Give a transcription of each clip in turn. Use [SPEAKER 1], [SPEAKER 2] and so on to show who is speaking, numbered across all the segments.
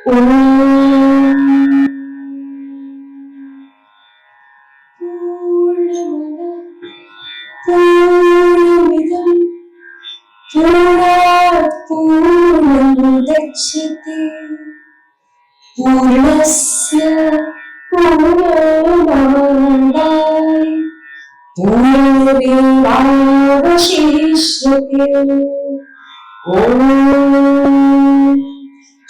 [SPEAKER 1] पूर्णमिदं पूर्णात् पूर्णमुदच्यते पूर्णस्य पूर्णमादाय पूर्णमेवावशिष्यते। ॐ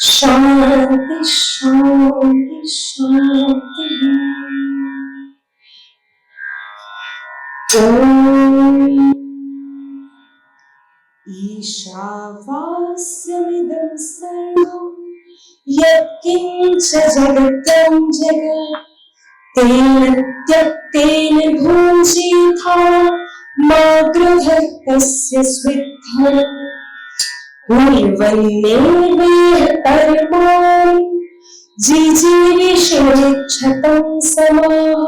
[SPEAKER 1] शान्ति शान्ति शान्तिः। ईशावास्यमिदं सर्वं यत्किञ्च जगतं जगत् तेन त्यक्तेन भुञ्जीथा मा गृहः कस्य स्विद्धम् कुर्वन्नेवेह कर्माणि जिजीविषेच्छतं समाः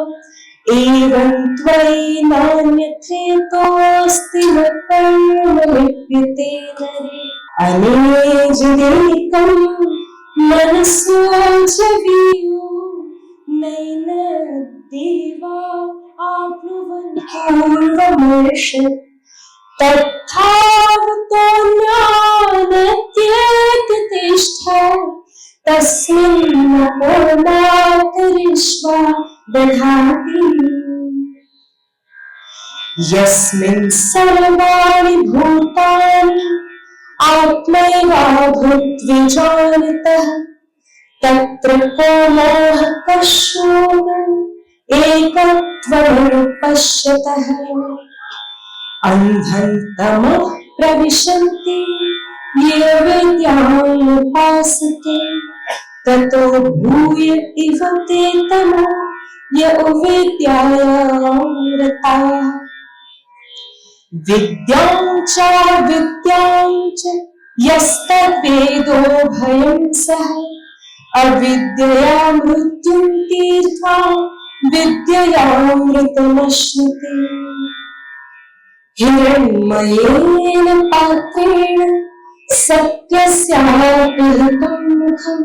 [SPEAKER 1] एवं त्वयि नान्यथेतोऽस्ति न कर्म लिप्यते नरे। अनेजदेकं मनसो जवीयो नैन देवा आप्नुवन् पूर्वमर्षत् तत्थावतो ज्ञानत्यतिष्ठा तस्मिन् कर्माकरिष्वा दधाति यस्मिन् सर्वाणि भूतानि आत्मैवाभूद्विजानतः तत्र को मोहः कशोऽहम् एकत्वमनुपश्यतः। अन्धं तमः प्रविशन्ति ये विद्यामुपासते ततो भूय इव ते तमो य विद्यायां रताः। विद्यां च यस्तद्वेदो भयं सः अविद्यया मृत्युं तीर्त्वा विद्ययामृतमश्नुते। हिरण्मयेन पात्रेण सत्यस्यापिहितं मुखं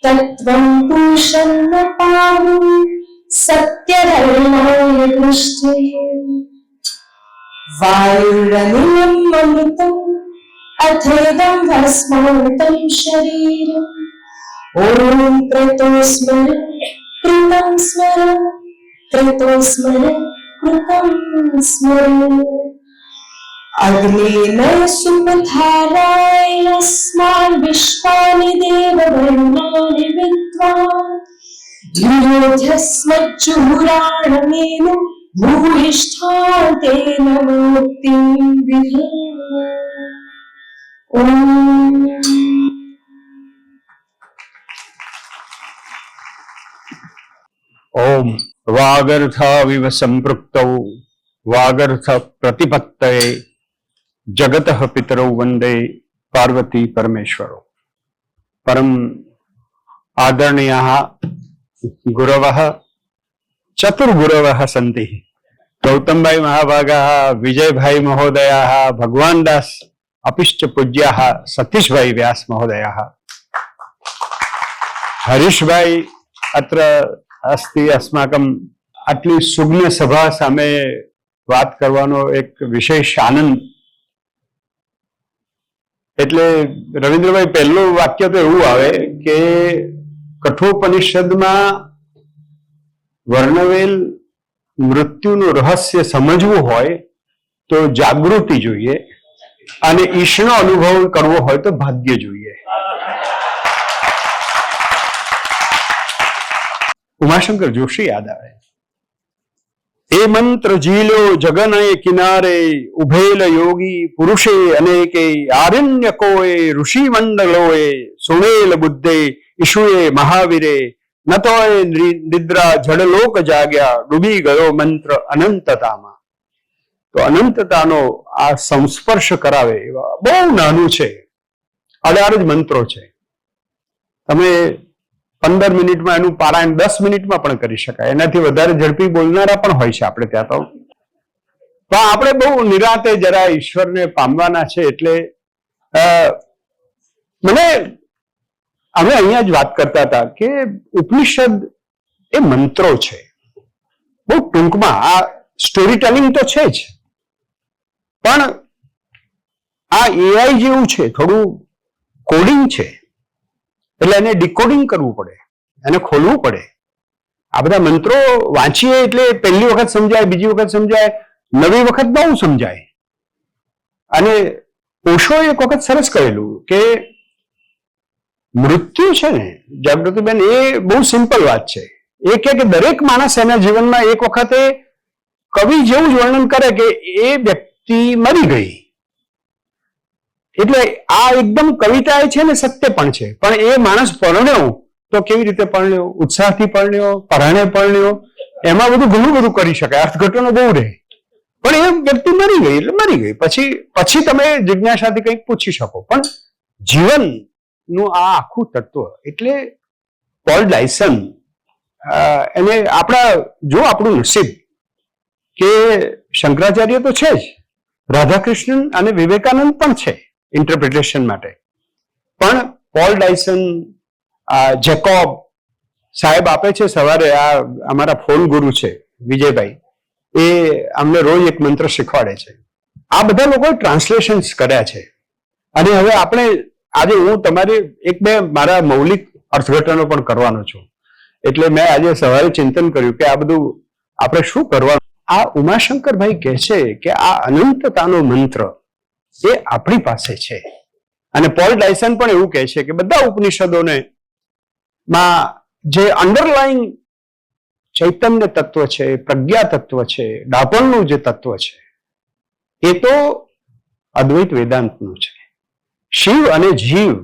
[SPEAKER 1] तत्त्वं पुरुषं न पावनं सत्यधर्माय दृष्टये। वायुरनिलम् अमृतम् अथेदं भस्मान्तं शरीरम् ॐ कृतो स्मर कृतं स्मर कृतो स्मर कृतं स्मर। अग्नेन सुपथाराय अस्मान् विश्वानि देववर्णानि विद्वान् निरोध्यस्मज्जुहुराणमेन भूयिष्ठान् तेन मुक्तिं विधत्ताम्।
[SPEAKER 2] ओम वागर्थाविव संपृक्तौ वागर्थ प्रतिपत्तये जगतः पितरौ वंदे पार्वती परमेश्वरौ। परम आदरणीयः गुरवः चतुर्गुरवः सन्ति। गौतम भाई महाभागाः, विजय भाई महोदयाः, भगवान दास अपिश्च पूज्याः, सतीश भाई व्यास महोदयाः, हरीश भाई अत्र अस्ति। अस्माकं आटली सुग्न सभा सामे बात करवानो एक विशेष आनंद। એટલે રવિન્દ્રભાઈ પહેલું વાક્ય તો એવું આવે કે કઠોપનિષદમાં વર્ણવેલ મૃત્યુનું રહસ્ય સમજવું હોય તો જાગૃતિ જોઈએ અને ઈશનો અનુભવ કરવો હોય તો ભાગ્ય જોઈએ। उमाशंकर जोशी याद आए। ए मंत्र झीलो जगनय किनारे उभेल योगी पुरुषे अनेके आरण्य कोए ऋषि मंडलोए सुमेल बुद्धे ईशुए महावीरे नतोए निद्रा जड़लोक जाग्या डूबी गयो मंत्र अनंततामा। तो अनंततानो आ संस्पर्श करावे एवा बहु नानु छे, 18 ज मंत्रो छे। तमे 15 મિનિટમાં એનું પારાયણ 10 મિનિટમાં પણ કરી શકાય, એનાથી વધારે ઝડપી બોલનારા પણ હોય છે આપણે ત્યાં। તો આપણે બહુ નિરાતે જરા ઈશ્વરને પામવાના છે। એટલે મને અમે અહીંયા જ વાત કરતા હતા કે ઉપનિષદ એ મંત્રો છે. બહુ ટૂંકમાં આ સ્ટોરી ટેલિંગ તો છે જ, પણ આ એઆઈ જેવું છે, થોડું કોડિંગ છે, એટલે એને ડિકોડિંગ કરવું પડે, એને ખોલવું પડે. આ બધા મંત્રો વાંચીએ એટલે પહેલી વખત સમજાય, બીજી વખત સમજાય, નવી વખત બહુ સમજાય. અને ઓશોએ એક વખત સરસ કહેલું કે મૃત્યુ છે ને જાગૃતિબેન, એ બહુ સિમ્પલ વાત છે. એ કે દરેક માણસ એના જીવનમાં એક વખતે કવિ જેવું જ વર્ણન કરે કે એ વ્યક્તિ મરી ગઈ. એટલે આ એકદમ કવિતા છે ને સત્ય પણ છે. પણ એ માણસ પરણ્યો તો કેવી રીતે પરણ્યો? ઉત્સાહથી પરણ્યો, પરાણે પરણ્યો, એમાં બધું ઘણું બધું કરી શકાય, અર્થઘટનો બહુ રહે. પણ એ વ્યક્તિ મરી ગઈ એટલે મરી ગઈ. પછી તમે જિજ્ઞાસાથી કંઈક પૂછી શકો. પણ જીવનનું આ આખું તત્વ, એટલે પોલ ડાયસન એને આપણું નસીબ કે શંકરાચાર્ય તો છે જ, રાધાકૃષ્ણન અને વિવેકાનંદ પણ છે ઇન્ટરપ્રિટેશન માટે. પણ પોલ ડાયસન, જેકોબ સાહેબ આપે છે સવારે, આ અમારા ફોન ગુરુ છે વિજયભાઈ, એ અમને રોજ એક મંત્ર શીખવાડે છે. આ બધા લોકોએ ટ્રાન્સલેશન્સ કર્યા છે. અને હવે આપણે આજે હું તમારી એક બે મારા મૌલિક અર્થઘટનો પણ કરવાનો છું. એટલે મેં આજે સવારે ચિંતન કર્યું કે આ બધું આપણે શું કરવાનું. આ ઉમાશંકરભાઈ કહે છે કે આ અનંતતાનો મંત્ર એ આપણી પાસે છે. અને પોલ ડાયસન પણ એવું કહે છે કે બધા ઉપનિષદોને માં જે અંડરલાઈંગ ચૈતન્ય તત્વ છે, પ્રજ્ઞા તત્વ છે, ડાપણનું જે તત્વ છે, એ તો અદ્વૈત વેદાંતનું છે. શિવ અને જીવ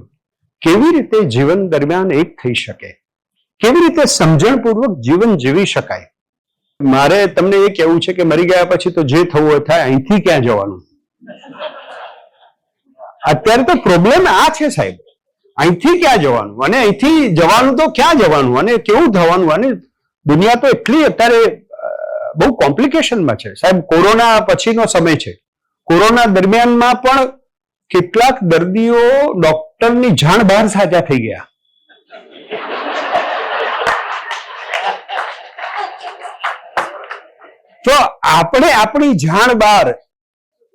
[SPEAKER 2] કેવી રીતે જીવન દરમિયાન એક થઈ શકે, કેવી રીતે સમજણપૂર્વક જીવન જીવી શકાય. મારે તમને એ કહેવું છે કે મરી ગયા પછી તો જે થવું હોય થાય, અહીંથી ક્યાં જવાનું? અત્યારે તો પ્રોબ્લેમ આ છે સાહેબ, અહીંથી ક્યાં જવાનું, અને અહીંથી જવાનું તો ક્યાં જવાનું, અને કેવું થવાનું. અને દુનિયા તો એટલી અત્યારે બહુ કોમ્પ્લિકેશનમાં છે સાહેબ. કોરોના પછીનો સમય છે. કોરોના દરમિયાનમાં પણ કેટલાક દર્દીઓ ડોક્ટરની જાણ બહાર સાજા થઈ ગયા. તો આપણે આપણી જાણ બહાર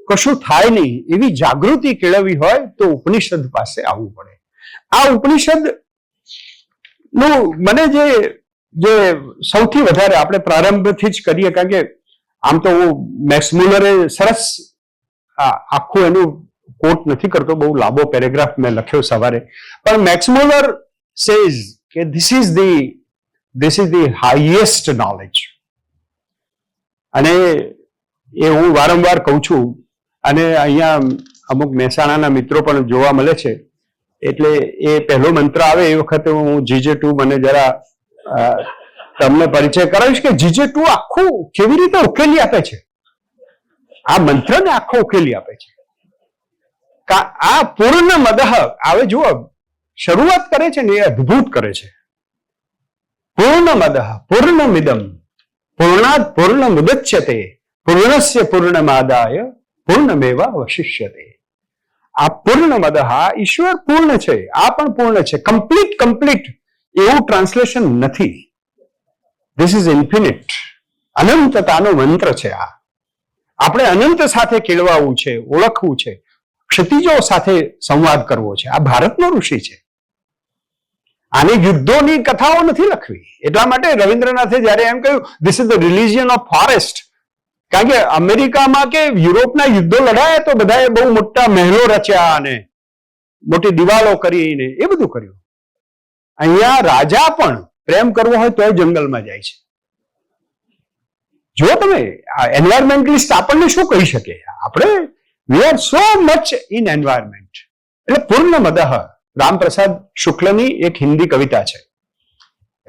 [SPEAKER 2] કશું થાય નહીં એવી જાગૃતિ કેળવવી હોય તો ઉપનિષદ પાસે આવવું પડે. આ ઉપનિષદ નું મને જે સૌથી વધારે આપણે પ્રારંભથી જ કરીએ, કારણ કે આમ તો હું મેક્સ મુલરે સરસ આખું એનું કોટ નથી કરતો, બહુ લાંબો પેરેગ્રાફ મેં લખ્યો સવારે, પણ મેક્સ મુલર સેઝ કે this is the highest knowledge. અને એ હું વારંવાર કહું છું. અને અહીંયા અમુક મહેસાણાના મિત્રો પણ જોવા મળે છે. એટલે એ પહેલો મંત્ર આવે એ વખતે હું GJ2 મને જરા તમને પરિચય કરાવીશ કે GJ2 આખું કેવી રીતે ઉકેલી આપે છે. આ મંત્રને આખો ઉકેલી આપે છે. આ પૂર્ણ મદહ આવે, જુઓ શરૂઆત કરે છે ને એ અદ્ભુત કરે છે. પૂર્ણ મદહ પૂર્ણમિદમ પૂર્ણાત પૂર્ણ મુદચ્યતે પૂર્ણસ્ય પૂર્ણમાદાય પૂર્ણમેવાવશિષ્યતે. આ પૂર્ણ મદહ, ઈશ્વર પૂર્ણ છે, આ પણ પૂર્ણ છે. કમ્પ્લીટ એવું ટ્રાન્સલેશન નથી. This is infinite. અનંતતાનો મંત્ર છે આ. આપણે અનંત સાથે કેળવાવું છે, ઓળખવું છે, ક્ષિતિજો સાથે સંવાદ કરવો છે. આ ભારતનો ઋષિ છે. આને યુદ્ધોની કથાઓ નથી લખવી. એટલા માટે રવિન્દ્રનાથે જયારે એમ કહ્યું this is the religion of forest, કારણ કે અમેરિકામાં કે યુરોપના યુદ્ધો લડાયા તો બધાએ બહુ મોટા મહેલો રચ્યા અને મોટી દિવાલો કરીને એ બધું કર્યું. અહીંયા રાજા પણ પ્રેમ કરવો હોય તો જંગલમાં જાય છે. જો તમે એન્વાયરમેન્ટલિસ્ટ આપણને શું કહી શકે? આપણે we are so much in environment. એટલે પૂર્ણ મદહ રામપ્રસાદ શુક્લની એક હિન્દી કવિતા છે.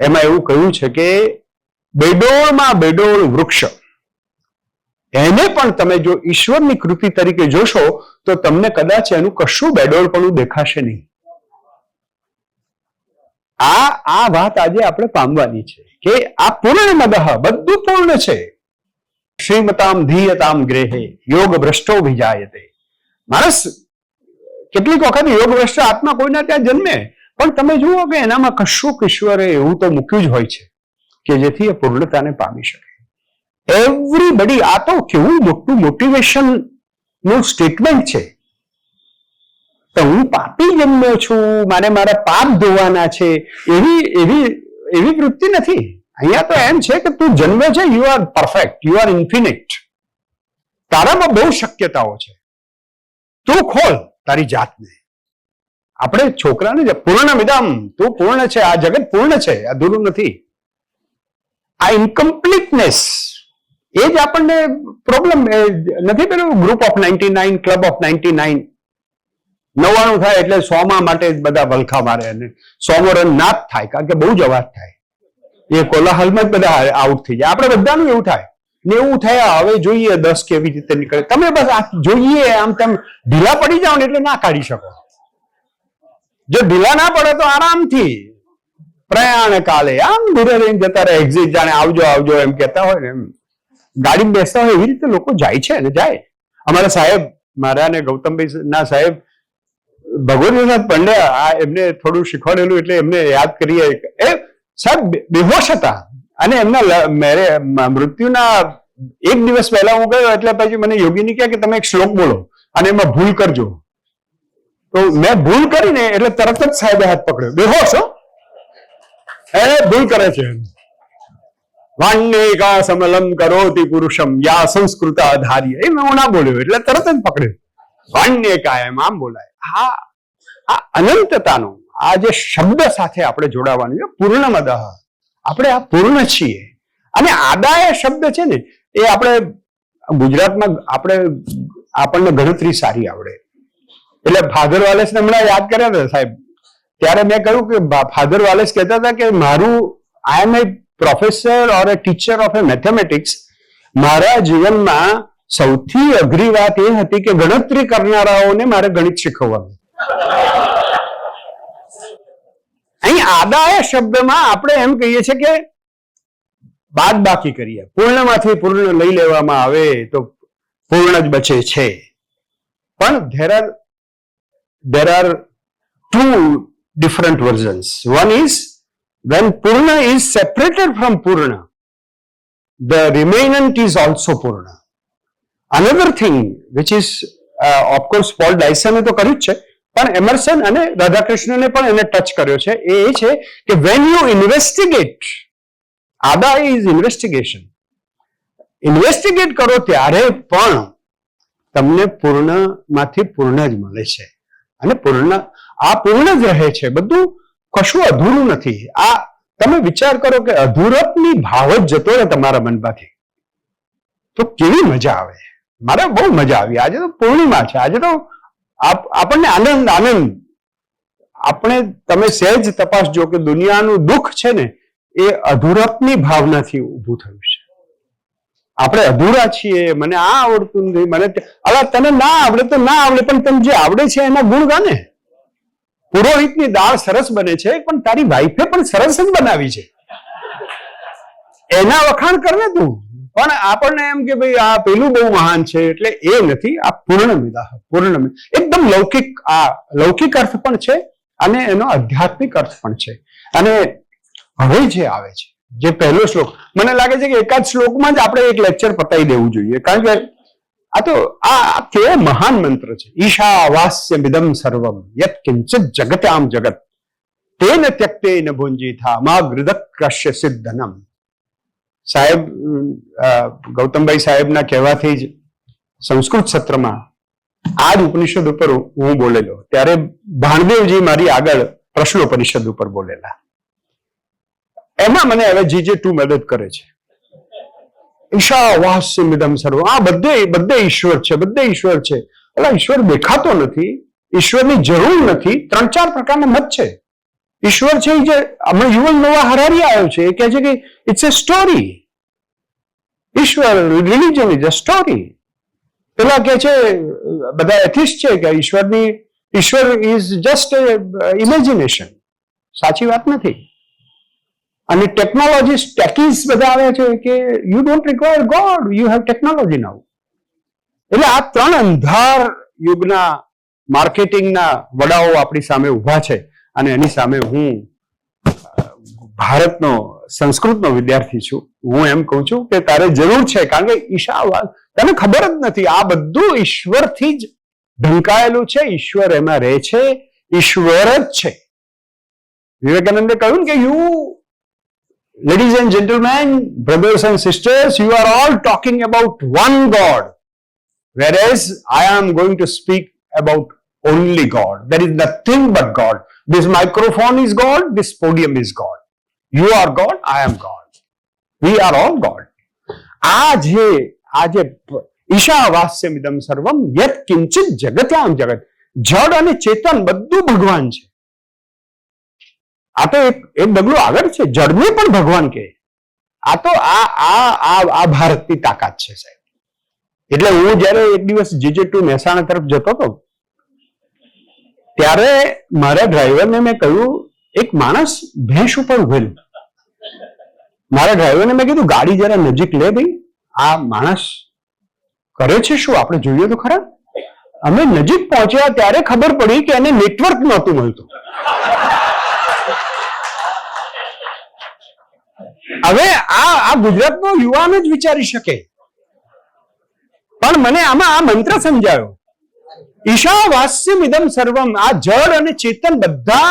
[SPEAKER 2] એમાં એવું કહ્યું છે કે બેડોળમાં બેડોળ વૃક્ષ, એને પણ તમે જો ઈશ્વરની કૃતિ તરીકે જોશો તો તમને કદાચ એનું કશું બેડોળપણું દેખાશે નહીં. આ વાત આજે આપણે પામવાની છે કે આ પૂર્ણ મદહ, બધું પૂર્ણ છે. શ્રીમતામ ધીયતામ ગ્રેહે યોગ ભ્રષ્ટો વિજાયતે. માણસ કેટલીક વખત યોગ ભ્રષ્ટ આત્મા કોઈના ત્યાં જન્મે, પણ તમે જુઓ કે એનામાં કશુંક ઈશ્વરે એવું તો મૂક્યું જ હોય છે કે જેથી એ પૂર્ણતાને પામી શકે. એવરીબડી, આ તો કેવું મોટું મોટિવેશન નું સ્ટેટમેન્ટ છે. તો હું પાપી જન્મ્યો છું, મારે મારા પાપ ધોવાના છે, એવી વૃત્તિ નથી. અહીંયા તો એમ છે કે તું જન્મે છે, you are perfect, you are infinite. તારામાં બહુ શક્યતાઓ છે. તું ખોલ તારી જાતને. આપણે છોકરાને પૂર્ણમિદમ, તું પૂર્ણ છે, આ જગત પૂર્ણ છે, અધૂરું નથી. આ ઇનકમ્પ્લીટનેસ એ જ આપણને પ્રોબ્લેમ નથી. પેલું ગ્રુપ ઓફ 99, ક્લબ ઓફ 99, 99 થાય એટલે 100 માટે જ બધા વલખા મારે અને 100 રન ના જ થાય, કારણ કે બહુ જ અવાજ થાય. એ કોલાહલમાં જ બધા આઉટ થઈ જાય. આપણે બધાનું એવું થાય. 90 થયા, હવે જોઈએ 10 કેવી રીતે નીકળે. તમે બસ આ જોઈએ આમ તેમ ઢીલા પડી જાઓ ને એટલે ના કાઢી શકો. જો ઢીલા ના પડે તો આરામથી પ્રયાણ કાલે આમ દૂરે રહીને જતા રહે. એક્ઝિટ જાણે આવજો આવજો એમ કહેતા હોય ને, એમ ગાડીમાં બેસતા હોય એવી રીતે લોકો જાય છે ને જાય. અમારા સાહેબ, મારા ને ગૌતમભાઈ ના સાહેબ ભગવતપ્રસાદ પંડ્યા, એમને થોડું શીખવાડેલું એટલે એમને યાદ કરીએ. એ સાહેબ બેહોશ હતા અને એમના મૃત્યુના એક દિવસ પહેલા હું ગયો એટલે પછી મને યોગીની કહે કે તમે એક શ્લોક બોલો અને એમાં ભૂલ કરજો. તો મેં ભૂલ કરીને એટલે તરત જ સાહેબે હાથ પકડ્યો. બેહોશ હો, એ ભૂલ કરે છે. વાણ્યકા સમલમ કરોતિ પુરુષમ યા સંસ્કૃત આધાર્ય, એ મેં ના બોલ્યો એટલે તરત જ પકડ્યો. વાણ્યકા એમ આમ બોલાય. હા, આ અનંતતાનો આ જે શબ્દ સાથે આપણે જોડાવાનું છે, પૂર્ણમદ, આપણે આ પૂર્ણ છીએ. અને આદાય શબ્દ છે ને, એ આપણે ગુજરાતમાં આપણને ગણતરી સારી આવડે. એટલે ફાધર વાલેસને હમણાં યાદ કર્યા હતા સાહેબ, ત્યારે મેં કહ્યું કે ફાધર વાલેસ કહેતા હતા કે મારું I am a professor or a teacher of a mathematics. મારા જીવનમાં સૌથી અઘરી વાત એ હતી કે ગણતરી કરનારાઓને મારે ગણિત શીખવવાનું. અહીં આદાય શબ્દમાં આપણે એમ કહીએ છીએ કે બાદ બાકી કરીએ. પૂર્ણમાંથી પૂર્ણ લઈ લેવામાં આવે તો પૂર્ણ જ બચે છે. પણ there are two different versions. One is when Purna is separated from Purna, the remnant is also Purna. Another thing which is of course Paul Dyson એ તો કર્યું જ છે, પણ એમર્સન અને રાધાકૃષ્ણને પણ એને ટચ કર્યો છે. એ છે કે when you investigate, આદા is investigation, investigate કરો ત્યારે પણ તમને પૂર્ણમાંથી પૂર્ણ જ મળે છે. અને આ પૂર્ણ જ રહે છે. બધું કશું અધૂરું નથી. આ તમે વિચાર કરો કે અધૂરપની ભાવ જ જતો રહે તમારા મનમાંથી, તો કેવી મજા આવે. મારે બહુ મજા આવી. આજે તો પૂર્ણિમા છે, આજે તો આપણને આનંદ. આપણે તમે સહેજ તપાસજો કે દુનિયાનું દુઃખ છે ને એ અધૂરપની ભાવનાથી ઊભું થયું છે. આપણે અધૂરા છીએ, મને આ આવડતું નથી, મને તને ના આવડે તો ના આવડે, પણ તને જે આવડે છે એના ગુણ ગાને. પુરોહિતની દાળ સરસ બને છે, પણ તારી વાઈફે પણ સરસ જ બનાવી છે, એના વખાણ કરને તું. પણ આપણને એમ કે ભાઈ આ પેલું બહુ મહાન છે, એટલે એ નથી. આ પૂર્ણ એકદમ લૌકિક અર્થ પણ છે અને એનો આધ્યાત્મિક અર્થ પણ છે. અને હવે જે આવે છે, જે પહેલો શ્લોક, મને લાગે છે કે એકાદ શ્લોકમાં જ આપણે એક લેક્ચર પતાવી દેવું જોઈએ, કારણ કે આ કેવો મહાન મંત્ર છે. ઈશાવાસ્ય મિદમ સર્વમ યત કિંચિત જગત્યામ જગત તેન ત્યક્તેન ભુંજીથા મા ગૃદક્રશ્ય સિદ્ધનમ. સાહેબ ગૌતમભાઈ સાહેબના કહેવાથી જ સંસ્કૃત સત્રમાં આ જ ઉપનિષદ ઉપર હું બોલેલો. ત્યારે ભાણદેવજી મારી આગળ પ્રશ્નોપનિષદ ઉપર બોલેલા. એમાં મને હવે GJ2 મદદ કરે છે. ઈશાવાસ્યમિદમ સર્વ, આ બધે ઈશ્વર છે, બધે ઈશ્વર છે. એટલે ઈશ્વર દેખાતો નથી, ઈશ્વરની જરૂર નથી. 3-4 પ્રકારના મત છે. ઈશ્વર છે જે હમણાં યુવલ નોવા હરારી આવ્યો છે, એ કહે છે કે ઇટ્સ એ સ્ટોરી. ઈશ્વર, રિલિજન ઇઝ અ સ્ટોરી. પેલા કે છે બધા એથિસ્ટ છે કે ઈશ્વર ઇઝ જસ્ટ ઇમેજિનેશન. સાચી વાત નથી. અને ટેકનોલોજીસ્ટ ટેકીસ બધા આવે છે કે you don't require God, you have technology now. એટલે આ 3 અંધાર યુગના માર્કેટિંગના વડાઓ આપણી સામે ઉભા છે અને એની સામે હું ભારતનો સંસ્કૃતનો વિદ્યાર્થી છું, હું એમ કહું છું કે તારે જરૂર છે, કારણ કે ઈશાવાસ તને ખબર જ નથી, આ બધું ઈશ્વરથી જ ઢંકાયેલું છે, ઈશ્વર એમાં રહે છે, ઈશ્વર જ છે. વિવેકાનંદે કહ્યું કે ladies and gentlemen, brothers and sisters, you are all talking about one God, whereas I am going to speak about only God. There is nothing but God. This microphone is God, this podium is God. You are God, I am God. We are all God. આજે ઈશાવાસ્યમિદમ સર્વમ યત કિંચિત જગત્યામ જગત, જડ અને ચેતન બધું ભગવાન છે. આ તો એક ડગલું આગળ છે, જડને પણ ભગવાન કહે. આ તો આ ભારતની તાકાત છે સાહેબ. એટલે હું જયારે એક દિવસ GJ2 મહેસાણા તરફ જતો હતો ત્યારે મારા ડ્રાઈવરને મેં કહ્યું, એક માણસ ભેંસ ઉપર ઉભેલું. મારા ડ્રાઈવરને મેં કીધું ગાડી જરા નજીક લે ભાઈ, આ માણસ કરે છે શું, આપણે જોઈએ તો ખરા. અમે નજીક પહોંચ્યા ત્યારે ખબર પડી કે એને નેટવર્ક નહોતું મળતું. હવે આ ગુજરાતનો યુવાન જ વિચારી શકે, પણ મને આમાં આ મંત્ર સમજાયો, ઈશાવાસ્યમિદમ સર્વમ. આ જળ અને ચેતન બધા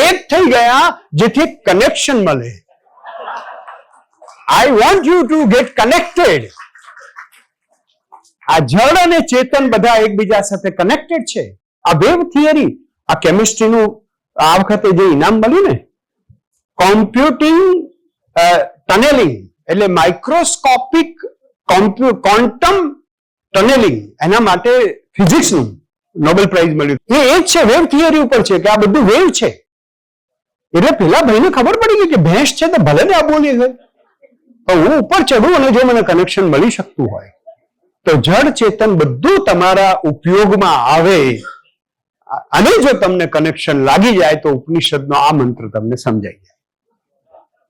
[SPEAKER 2] એક થઈ ગયા જેથી કનેક્શન મળે. I want you to gate connected. આ જળ અને ચેતન બધા એકબીજા સાથે કનેક્ટેડ છે. આ વેવ થિયરી, આ કેમિસ્ટ્રીનું આ વખતે જે ઇનામ મળ્યું ને, કોમ્પ્યુટિંગ ટનેલિંગ એટલે માઇક્રોસ્કોપિક ક્વોન્ટમ ટનેલિંગ, એના માટે ફિઝિક્સનું નોબેલ પ્રાઇઝ મળ્યું. એ જ છે, વેવ થિયરી ઉપર છે કે આ બધું વેવ છે. એટલે પેલા ભાઈને ખબર પડી ગઈ કે ભેંસ છે તો ભલે ને આ બોલી ગઈ, પણ હું ઉપર ચડું અને જો મને કનેક્શન મળી શકતું હોય તો જડ ચેતન બધું તમારા ઉપયોગમાં આવે. અને જો તમને કનેક્શન લાગી જાય તો ઉપનિષદનો આ મંત્ર તમને સમજાઈ જાય.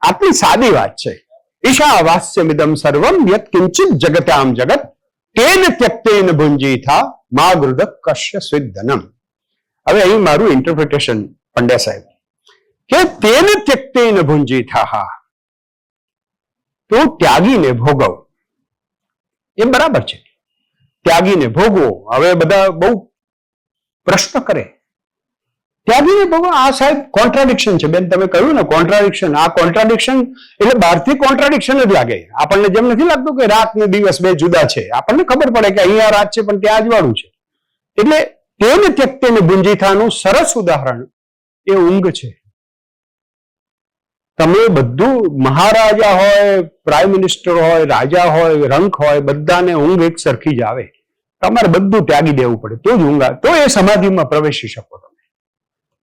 [SPEAKER 2] આટલી સાદી વાત છે. ઈશાવાસ્યમિદમ સર્વમ યત કિંચિત જગત્યામ જગત તેન ત્યક્તેન ભુંજીથા મા ગૃધ કશ્ય સ્વિદ્ધનમ. હવે અહીં મારું ઇન્ટરપ્રિટેશન પંડ્યા સાહેબ કે તેન ત્યક્તેન ભુંજીથા, તો ત્યાગીને ભોગવ, એ બરાબર છે, ત્યાગીને ભોગવો. હવે બધા બહુ પ્રશ્ન કરે, ત્યાગીને ભોગવો, આ સાહેબ કોન્ટ્રાડિક્શન છે. બેન તમે કહ્યું ને કોન્ટ્રાડિક્શન, આ કોન્ટ્રાડિક્શન એટલે બહારથી કોન્ટ્રાડિક્શન જ લાગે. આપણને જેમ નથી લાગતું કે રાત ને દિવસ બે જુદા છે, આપણને ખબર પડે કે અહીંયા રાત છે પણ ત્યાં અજવાળું છે. એટલે તેને ત્યક્તેને ભુંજીથાનું સરસ ઉદાહરણ એ ઊંઘ છે. તમે બધું મહારાજા હોય, પ્રાઇમ મિનિસ્ટર હોય, રાજા હોય, રંક હોય, બધાને ઊંઘ એક સરખી જ આવે. તમારે બધું ત્યાગી દેવું પડે તો જ ઊંઘ આવે, તો એ સમાધિમાં પ્રવેશી શકો.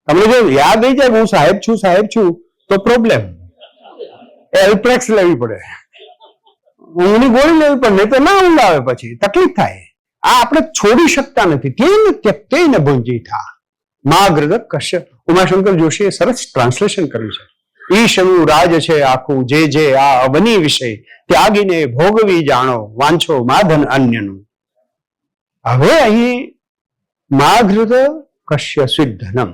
[SPEAKER 2] તમને જો યાદ રહી જાય હું સાહેબ છું તો પ્રોબ્લેમ, એલ્પ્રેક્સ લેવી પડે, ઊંઘની ગોળી લેવી પડે, નહીં તો ના ઊંઘ આવે, પછી તકલીફ થાય. આ આપણે છોડી શકતા નથી. તેન ત્યક્તેન ભુંજીથા મા ગૃધ કશ્ય. ઉમાશંકર જોશીએ સરસ ટ્રાન્સલેશન કર્યું છે. ઈશનું રાજ છે આખું, જે આ અવની વિષય ત્યાગીને ભોગવી જાણો, વાંછો માધન અન્યનું. હવે અહીં મા ગૃધ કશ્ય સ્વિદ્ધનમ.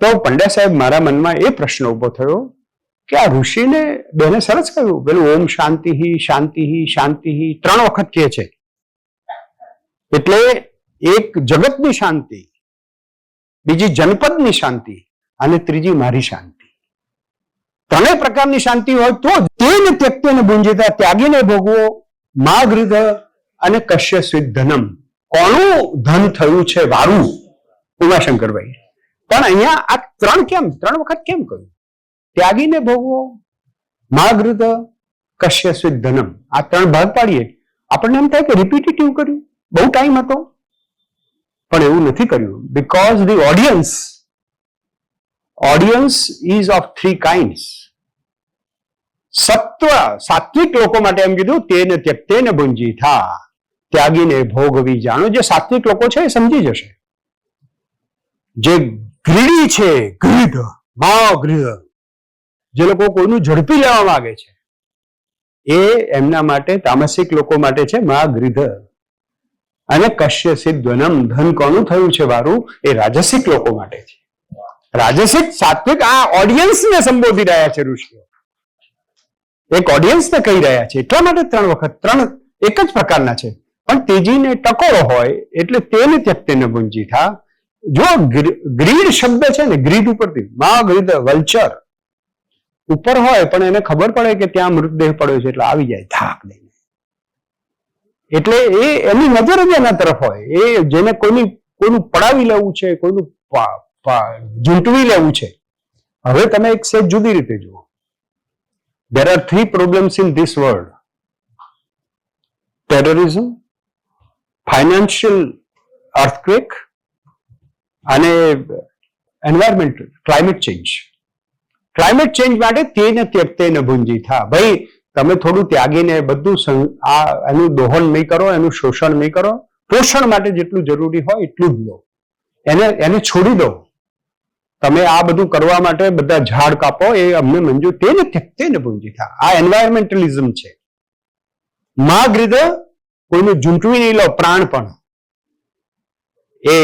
[SPEAKER 2] તો પંડ્યા સાહેબ મારા મનમાં એ પ્રશ્ન ઉભો થયો કે આ ઋષિને બેને સરસ કહ્યું, પેલું ઓમ શાંતિ શાંતિ શાંતિ 3 વખત કહે છે. એટલે એક જગતની શાંતિ, બીજી જનપદની શાંતિ અને ત્રીજી મારી શાંતિ. 3 પ્રકારની શાંતિ હોય તો તેને ત્યક્તેન ભુંજીથા, ત્યાગીને ભોગવો, મા ગૃધ અને કશ્ય સ્વિદ્ધનમ. કોનું ધન થયું છે વારું? ઉમાશંકરભાઈ. પણ અહીંયા આ 3 વખત કેમ કહ્યું? ત્યાગીને ભોગવો, મા ગૃધ, કશ્ય સ્વિદ્ધનમ. આ 3 ભાગ પાડીએ આપણને એમ થાય કે રિપીટેટિવ કર્યું, બહુ ટાઈમ હતો, પણ એવું નથી કર્યું. Because the audience is of 3 kinds. સાત્વિક લોકો માટે એમ કીધું તેને ત્યક્તેન ભુંજીથા, ત્યાગીને ભોગવી જાણો. જે સાત્વિક લોકો છે એ સમજી જશે. જે ગ્રીડી છે, ગ્રીડ, મા ગૃધ, જે લોકો કોઈનું ઝડપી લેવા માંગે છે એ એમના માટે, તામસિક લોકો માટે છે મા ગૃધ. અને કશ્ય સ્વિદ્ધનમ, ધન કોનું થયું છે વારું? એ રાજસિક લોકો માટે છે. રાજસિક સાત્વિક આ ઓડિયન્સને સંબોધી રહ્યા છે ઋષિઓ, એક ઓડિયન્સને કહી રહ્યા છે, એટલા માટે 3 વખત 3 એક જ પ્રકારના છે. પણ તેજીને ટકોરો હોય એટલે તેને ત્યક્તેન ભુંજી થા. જો ગ્રીડ શબ્દ છે ને, ગ્રીડ ઉપરથી માં ગ્રીડ વલ્ચર ઉપર હોય પણ એને ખબર પડે કે ત્યાં મૃતદેહ પડ્યો છે એટલે આવી જાય થાક દઈને. એટલે એ એની નજર જ એના તરફ હોય. એ જેને કોઈનું પડાવી લેવું છે, કોઈનું ઝૂંટવી લેવું છે. હવે તમે એક સેજ જુદી રીતે જુઓ. There are 3 problems in this world: terrorism, financial earthquake અને environmental climate change. Climate change માટે તેને ત્યક્તેન ભુંજી થા. ભાઈ તમે થોડું ત્યાગીને બધું એનું દોહન નહીં કરો, એનું શોષણ નહીં કરો. પોષણ માટે જેટલું જરૂરી હોય એટલું જ લો, એને છોડી દો. તમે આ બધું કરવા માટે બધા ઝાડ કાપો એ અમને મંજૂર. તેને ત્યક્તેન ભુંજી થા. આ એન્વાયરમેન્ટલિઝમ છે. માં ગ્રીદ કોઈને ઝૂંટવી નહીં લો, પ્રાણ પણ એ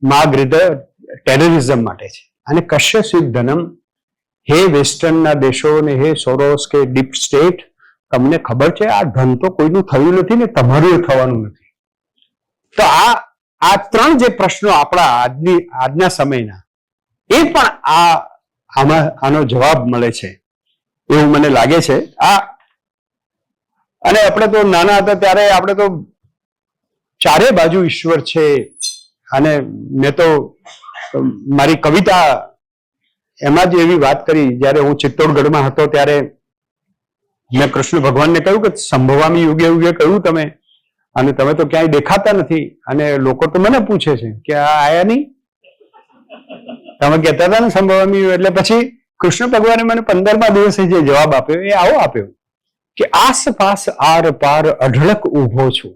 [SPEAKER 2] માં ગ્રીદ ટેરરિઝમ માટે છે. અને કશ્ય સિદ્ધ ધનમ, હે વેસ્ટર્નના દેશો ને હે સોરોસ કે ડીપ સ્ટેટ, તમને ખબર છે આ ધન તો કોઈનું થયું નથી ને તમારું થવાનું નથી. તો આ 3 જે પ્રશ્નો આપણા આજના સમયના, એ પણ આનો જવાબ મળે છે એવું મને લાગે છે. અને આપણે તો નાના હતા ત્યારે આપણે તો ચારે બાજુ ઈશ્વર છે. અને મેં તો મારી કવિતા એમાં જ એવી વાત કરી, જયારે હું ચિત્તોડગઢમાં હતો ત્યારે મેં કૃષ્ણ ભગવાનને કહ્યું કે સંભવામી યુગે યુગે કહ્યું તમે, અને તમે તો ક્યાંય દેખાતા નથી. અને લોકો તો મને પૂછે છે કે આ આયા નહીં, તમે કહેતા હતા ને સંભવામી. એટલે પછી કૃષ્ણ ભગવાને મને 15મા દિવસે જે જવાબ આપ્યો એ આવો આપ્યો કે આસપાસ આર પાર અઢળક ઊભો છું,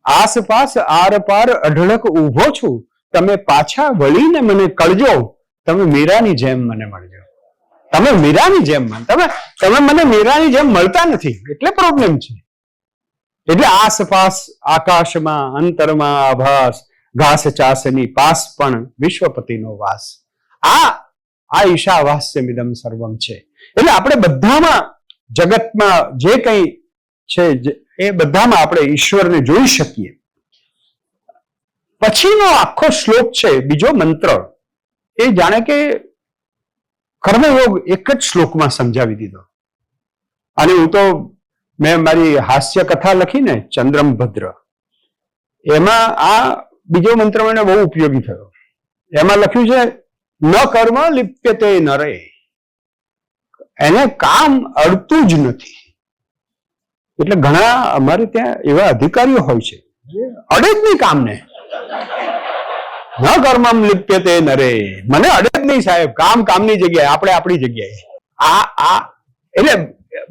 [SPEAKER 2] આસપાસ આર પાર અઢળક ઊભો છું, તમે પાછા વળીને મને કળજો, તમે મીરાની જેમ મને મળજો. તમે મીરાની જેમ તમે મને મીરાની જેમ મળતા નથી એટલે પ્રોબ્લેમ છે. એટલે આસપાસ આકાશમાં અંતરમાં આભાસ, ઘાસ ચાસની પાસ પણ વિશ્વપતિનો વાસ. આ ઈશાવાસ્યમિદમ સર્વમ છે. એટલે આપણે બધામાં, જગતમાં જે કંઈ છે એ બધામાં આપણે ઈશ્વરને જોઈ શકીએ. પછીનો આખો શ્લોક છે, બીજો મંત્ર, એ જાણે કે કર્મયોગ એક જ શ્લોકમાં સમજાવી દીધો. અને હું તો મેં મારી હાસ્ય કથા લખીને ચંદ્રમ ભદ્ર, એમાં આ બીજો મંત્ર મને બહુ ઉપયોગી થયો. એમાં લખ્યું છે ન કર્મ લિપ્યતે નરે, એને કામ અડતું જ નથી. એટલે ઘણા અમારે ત્યાં એવા અધિકારીઓ હોય છે અડે જ નહીં કામને. ન કર્મમ લિપ્યતે નરે, મને અડે જ નહીં સાહેબ, કામની જગ્યાએ, આપણે આપણી જગ્યાએ. એટલે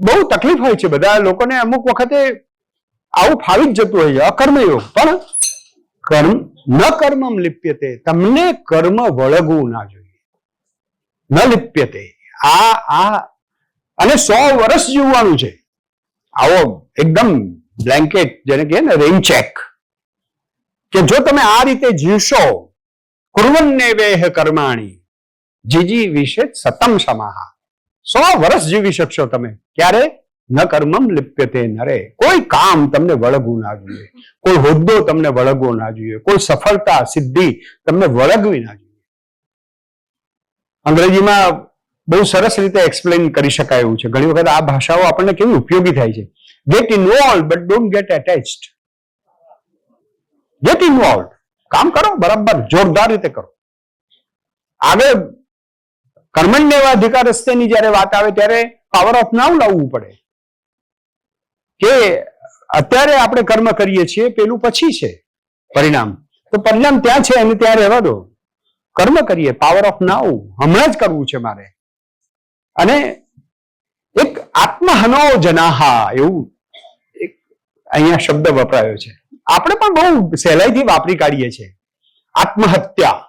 [SPEAKER 2] બહુ તકલીફ હોય છે બધા લોકોને. અમુક વખતે આવું ફાવી જ જતું હોય છે અકર્મયોગ. પણ ન કર્મમ લિપ્યતે, તમને કર્મ વળગવું ના જોઈએ. ન લિપ્યતે, અને 100 વર્ષ જીવવાનું છે. આવો એકદમ બ્લેન્કેટ, જેને કહે ને રેઇન ચેક, કે જો તમે આ રીતે જીવશો, કુર્વન્ને વેહ કર્માણી જીજી વિશે સતમ સમાહા, 100 વર્ષ જીવી શકશો તમે. ક્યારે? ન કર્મમ લિપ્યતે નરે, કોઈ કામ તમને વળગવું ના જોઈએ, કોઈ હોદ્દો તમને વળગવો ના જોઈએ, કોઈ સફળતા સિદ્ધિ તમને વળગવી ના જોઈએ. અંગ્રેજીમાં બહુ સરસ રીતે એક્સપ્લેન કરી શકાય એવું છે. ઘણી વખત આ ભાષાઓ આપણને કેવી ઉપયોગી થાય છે. Get involve but don't get attached. Get involve, કામ કરો બરાબર, જોરદાર રીતે કરો. આગળ કર્મણ્યવાધિકાર રસ્તેની જયારે વાત આવે ત્યારે પાવર ઓફ નાઉ લાવવું પડે કે અત્યારે આપણે કર્મ કરીએ છીએ, પેલું પછી છે પરિણામ. તો પરિણામ ત્યાં છે એને ત્યાં રહેવા દો. કર્મ કરીએ, પાવર ઓફ નાઉ, હમણાં જ કરવું છે મારે. અને એક આત્મહનો જનાહા એવું એક અહીંયા શબ્દ વપરાયો છે. આપણે પણ બહુ સહેલાઈથી વાપરી કાઢીએ છીએ. આત્મહત્યા,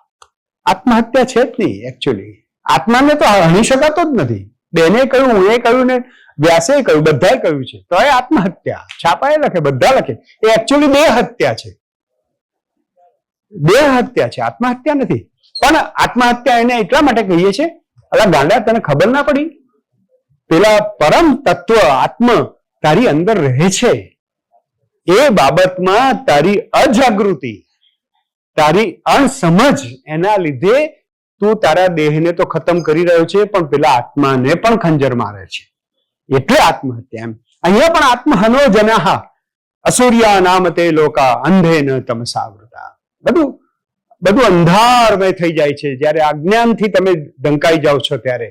[SPEAKER 2] આત્મહત્યા છે જ નહીં એકચ્યુઅલી. આત્માને તો હણી શકાતો જ નથી. બેને કહ્યું, હું એ કહ્યું ને વ્યાસે કહ્યું, બધાએ કહ્યું છે, તો એ આત્મહત્યા. છાપાએ લખે, બધા લખે, એ એકચ્યુઅલી દેહ હત્યા છે. દેહ હત્યા છે, આત્મહત્યા નથી. પણ આત્મહત્યા એને એટલા માટે કહીએ છીએ, અલા ગાંડા તને ખબર ના પડી, પેલા પરમ તત્વ આત્મ તારી અંદર રહે છે, એ બાબતમાં તારી અજાગૃતિ, તારી અણસમજ, એના લીધે તું તારા દેહને તો ખતમ કરી રહ્યો છે પણ પેલા આત્માને પણ ખંજર મારે છે, એટલે આત્મહત્યા. એમ અહીંયા પણ આત્મહનો જનાહા અસૂર્યા નામ તે લોકા અંધેન તમસાવૃતા. બધું અંધારમય થઈ જાય છે જ્યારે અજ્ઞાનથી તમે ઢંકાઈ જાઓ છો ત્યારે.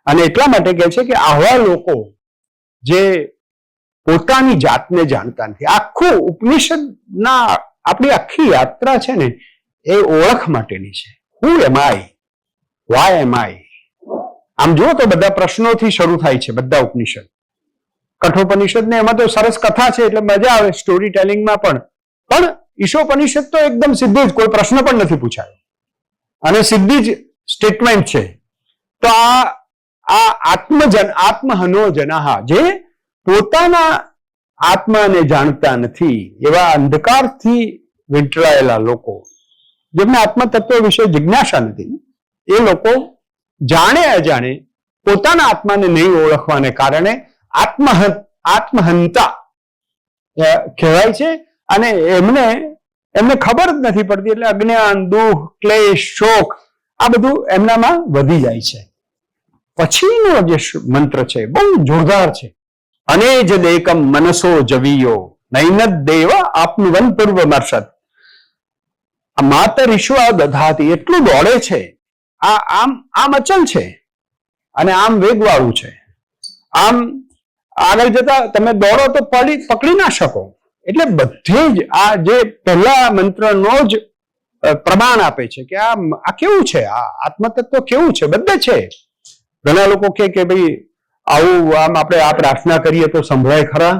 [SPEAKER 2] અને એટલા માટે કહે છે કે આવા લોકો જે પોતાની જાતને જાણતા નથી, આખું ઉપનિષદના આપણી આખી યાત્રા છે ને એ ઓળખ માટેની છે. હુ એમ આઈ, વાય એમ આઈ. આમ જુઓ તો બધા પ્રશ્નોથી શરૂ થાય છે બધા ઉપનિષદ. કઠોપનિષદ ને એમાં તો સરસ કથા છે એટલે મજા આવે સ્ટોરી ટેલિંગમાં પણ ઈશોપનિષદ તો એકદમ સીધું જ, કોઈ પ્રશ્ન પણ નથી પૂછાયો અને સીધી જ સ્ટેટમેન્ટ છે. તો આ આત્મહનો જનાહા, જે પોતાના આત્માને જાણતા નથી એવા અંધકારથી વીંટળાયેલા લોકો, જેમને આત્મતત્વ વિશે જિજ્ઞાસા નથી, એ લોકો જાણે અજાણે પોતાના આત્માને નહીં ઓળખવાને કારણે આત્મહંતા કહેવાય છે. અને એમને ખબર જ નથી પડતી, એટલે અજ્ઞાન, દુઃખ, ક્લેશ, શોક આ બધું એમનામાં વધી જાય છે. પછીનો જે મંત્ર છે બહુ જોરદાર છે. અને જ દેકમ મનસો જવીયો નૈનદ દેવ આપનુવન પૂર્વ મર્ષદ. આ માતર ઈશ્વર દધાતી, એટલું દોડે છે, આમ અચલ છે અને આમ વેગવાળું છે. આમ આગળ જતા તમે દોડો તો પકડી ના શકો. એટલે બધે જ આ જે પહેલા મંત્રનો જ પ્રમાણ આપે છે કે આ કેવું છે, આ આત્મતત્વ કેવું છે, બધે છે. ઘણા લોકો કે ભાઈ આવું આમ આપણે આ પ્રાર્થના કરીએ તો સંભળાય ખરા,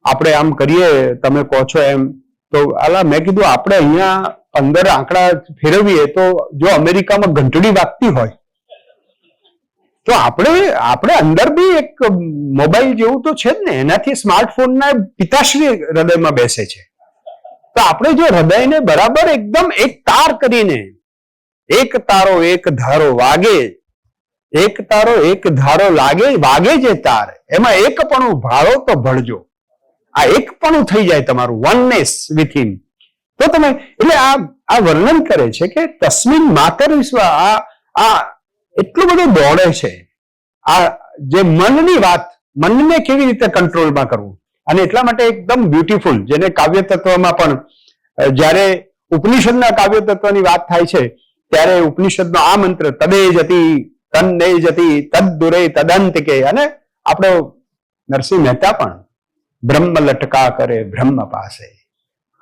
[SPEAKER 2] આપણે આમ કરીએ તમે કહો છો એમ. તો આલા મેં કીધું આપણે અહીંયા અંદર આંકડા ફેરવીએ તો જો અમેરિકામાં ઘંટડી વાગતી હોય તો આપણે અંદર બી એક મોબાઈલ જેવું તો છે જ ને, એનાથી સ્માર્ટફોનના પિતાશ્રી હૃદયમાં બેસે છે. તો આપણે જો હૃદયને બરાબર એકદમ એક તાર કરીને, એક તારો એક ધારો વાગે, એક તારો એક ધારો વાગે જે તાર, એમાં એકપણું ભાળો તો ભળજો. આ એકપણું થઈ જાય તમારું, વનનેસ વિથ હિમ. તો તમે એટલે આ વર્ણન કરે છે કે તસ્મિન માતર વિશ્વ, આ એટલું બધું દોડે છે. આ જે મનની વાત, મનને કેવી રીતે કંટ્રોલમાં કરવું. અને એટલા માટે એકદમ બ્યુટીફુલ, જેને કાવ્ય તત્વમાં પણ જ્યારે ઉપનિષદના કાવ્ય તત્વની વાત થાય છે ત્યારે ઉપનિષદનો આ મંત્ર તદે જતી તન્ને જતી તદ દુરે તદંતિકે. અને આપણો નરસિંહ મહેતા પણ બ્રહ્મ લટકા કરે બ્રહ્મ પાસે.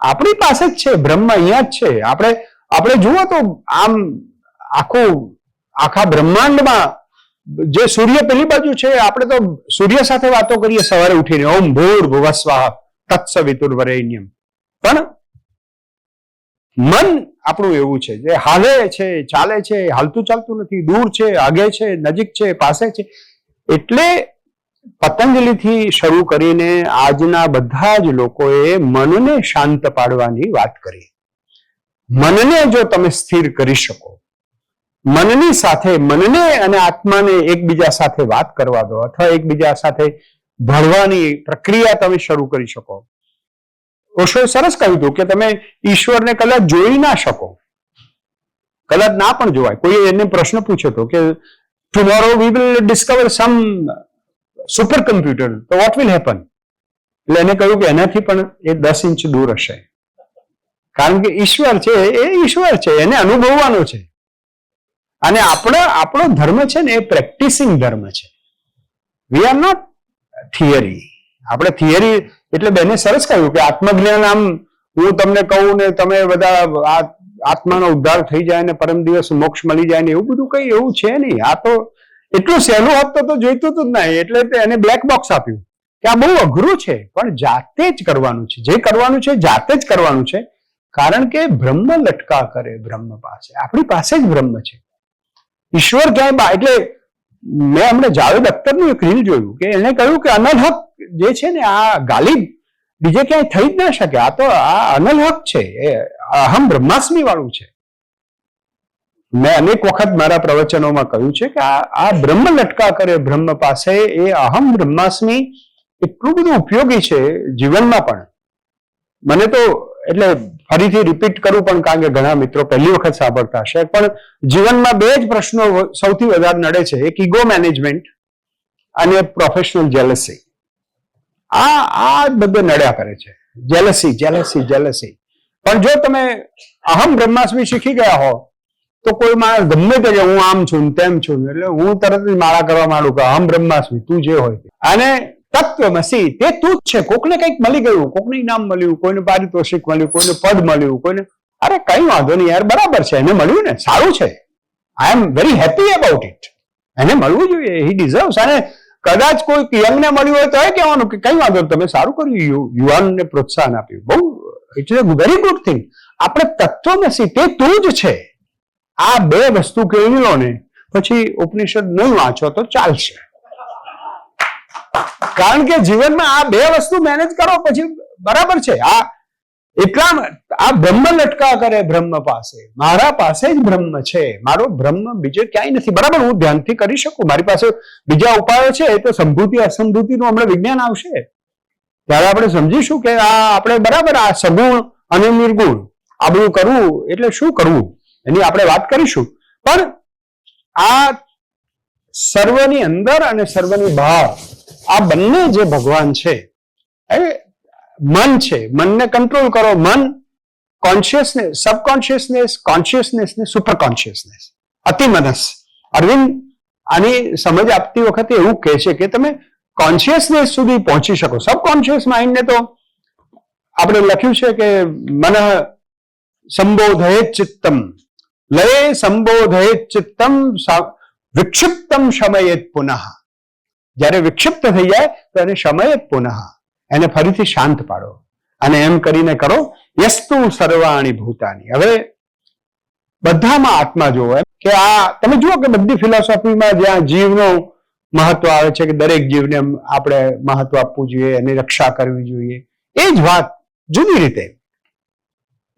[SPEAKER 2] આપણી પાસે જ છે બ્રહ્મ, અહીંયા જ છે. આપણે જુઓ તો આમ આખા બ્રહ્માંડમાં જે સૂર્ય પેલી બાજુ છે, આપણે તો સૂર્ય સાથે વાતો કરીએ સવારે ઉઠીને, ઓમ ભૂર્ભુવસ્વાહ તત્સવિતુર્વરેણ્યમ. પણ મન આપણું એવું છે જે હાલે છે, ચાલે છે, હાલતું ચાલતું નથી, દૂર છે, આગે છે, નજીક છે, પાસે છે. એટલે પતંજલિથી શરૂ કરીને આજના બધા જ લોકોએ મનને શાંત પાડવાની વાત કરી. મનને જો તમે સ્થિર કરી શકો, મનની સાથે, મનને અને આત્માને એકબીજા સાથે વાત કરવા દો, અથવા એકબીજા સાથે ભળવાની પ્રક્રિયા તમે શરૂ કરી શકો. ઓશોએ સરસ કહ્યું હતું કે તમે ઈશ્વરને કદાચ જોઈ ના શકો, કદાચ ના પણ જોવાય. કોઈ એને પ્રશ્ન પૂછ્યો હતો કે tomorrow we will discover some super computer, તો વોટ વિલ હેપન? એટલે એને કહ્યું કે એનાથી પણ એ 10 ઇંચ દૂર હશે, કારણ કે ઈશ્વર છે એ ઈશ્વર છે, એને અનુભવવાનો છે. અને આપણો ધર્મ છે ને એ પ્રેક્ટિસિંગ ધર્મ છે. We are not theory. આપણે થિયરી એટલે બેને સરસ કહ્યું કે આત્મજ્ઞાન, આમ હું તમને કહું ને તમે બધા આત્માનો ઉદ્ધાર થઈ જાય ને પરમ દિવસ મોક્ષ મળી જાય ને એવું બધું કઈ એવું છે નહીં. આ તો એટલું સહેલું હોત તો જોઈતું હતું જ નહીં. એટલે એને બ્લેક બોક્સ આપ્યું કે આ બહુ અઘરું છે, પણ જાતે જ કરવાનું છે. જે કરવાનું છે જાતે જ કરવાનું છે, કારણ કે બ્રહ્મ લટકા કરે બ્રહ્મ પાસે. આપણી પાસે જ બ્રહ્મ છે. ઈશ્વર ક્યાંય એટલે મેં હમણાં જાવેદ અખ્તરનું એક રીલ જોયું કે એને કહ્યું કે અનલહક જે છે ને આ ગાલિબ બીજે ક્યાંય થઈ જ ના શકે. આ તો આ અનલહક છે, એ અહમ બ્રહ્માસ્મી વાળું છે. મેં અનેક વખત મારા પ્રવચનોમાં કહ્યું છે કે આ બ્રહ્મ લટકા કરે બ્રહ્મ પાસે, એ અહમ બ્રહ્માસ્મિ એટલું બધું ઉપયોગી છે જીવનમાં પણ. મને તો એટલે ફરીથી રિપીટ કરું પણ, કારણ કે ઘણા મિત્રો પહેલી વખત સાંભળતા હશે, પણ જીવનમાં બે જ પ્રશ્નો સૌથી વધારે નડે છે, એક ઈગો મેનેજમેન્ટ અને પ્રોફેશનલ જેલસી. આ બધે નડ્યા કરે છે, જેલસી જેલસી જેલસી. પણ જો તમે અહમ બ્રહ્માસ્મિ શીખી ગયા હો તો કોઈ માણસ ગમે તે હું આમ છું તેમ છું, એટલે હું તરત જ માળા કરવા માંડું કે અહમ બ્રહ્માસ્મિ તું જે હોય. અને તત્વમસી તે તું જ છે. કોકને કંઈક મળી ગયું, કોકને ઇનામ મળ્યું, કોઈને પારિતોષિક મળ્યું, કોઈને પદ મળ્યું, કોઈને અરે કઈ વાંધો નહીં યાર, બરાબર છે, એને મળ્યું ને, સારું છે, I am very happy about it. એને મળવું જોઈએ, હી ડિઝર્વ્સ. અને કદાચ કોઈ યંગને મળ્યું હોય તો એ કહેવાનું કે કઈ વાંધો, તમે સારું કર્યું, યુવાનને પ્રોત્સાહન આપ્યું, બહુ it's a very good thing. આપણે તત્વમસી તે તું જ છે, આ બે વસ્તુ કહી લો ને, પછી ઉપનિષદ નહીં વાંચો તો ચાલશે. કારણ કે જીવનમાં આ બે વસ્તુ મેનેજ કરો પછી બરાબર છે. આ બ્રહ્મ લટકા કરે બ્રહ્મ પાસે, મારા પાસે જ બ્રહ્મ છે, મારો બ્રહ્મ બીજે ક્યાંય નથી. બરાબર, હું ધ્યાનથી કરી શકું, મારી પાસે બીજા ઉપાયો છે, તો સંભૂતિ અસંભૂતિનું હમણાં વિજ્ઞાન આવશે ત્યારે આપણે સમજીશું કે આ આપણે બરાબર આ સગુણ અને નિર્ગુણ આ બધું કરવું એટલે શું કરવું એની આપણે વાત કરીશું. પણ આ સર્વની અંદર અને સર્વની બહાર આ બંને જે ભગવાન છે એ મન છે. મનને કંટ્રોલ કરો. મન કોન્શિયસનેસ, સબકોન્શિયસનેસ, કોન્શિયસનેસ ને સુપર કોન્શિયસનેસ, અતિમનસ. અરવિંદ આની સમજ આપતી વખતે એવું કહે છે કે તમે કોન્શિયસનેસ સુધી પહોંચી શકો. સબકોન્શિયસ માઇન્ડને તો આપણે લખ્યું છે કે મન સંબોધયેત ચિત્તમ લયે સંબોધયેત ચિત્તમ વિક્ષિપ્તમ શમયેત પુનઃ. જ્યારે વિક્ષિપ્ત થઈ જાય તો એને શમયેત પુનઃ, એને ફરીથી શાંત પાડો. અને એમ કરીને કરો યસ્તુ સર્વાણી ભૂતાની. હવે બધામાં આત્મા જોવો, એમ કે આ તમે જુઓ કે બધી ફિલોસોફીમાં જ્યાં જીવનો મહત્વ આવે છે કે દરેક જીવને આપણે મહત્વ આપવું જોઈએ, એની રક્ષા કરવી જોઈએ, એ જ વાત જુદી રીતે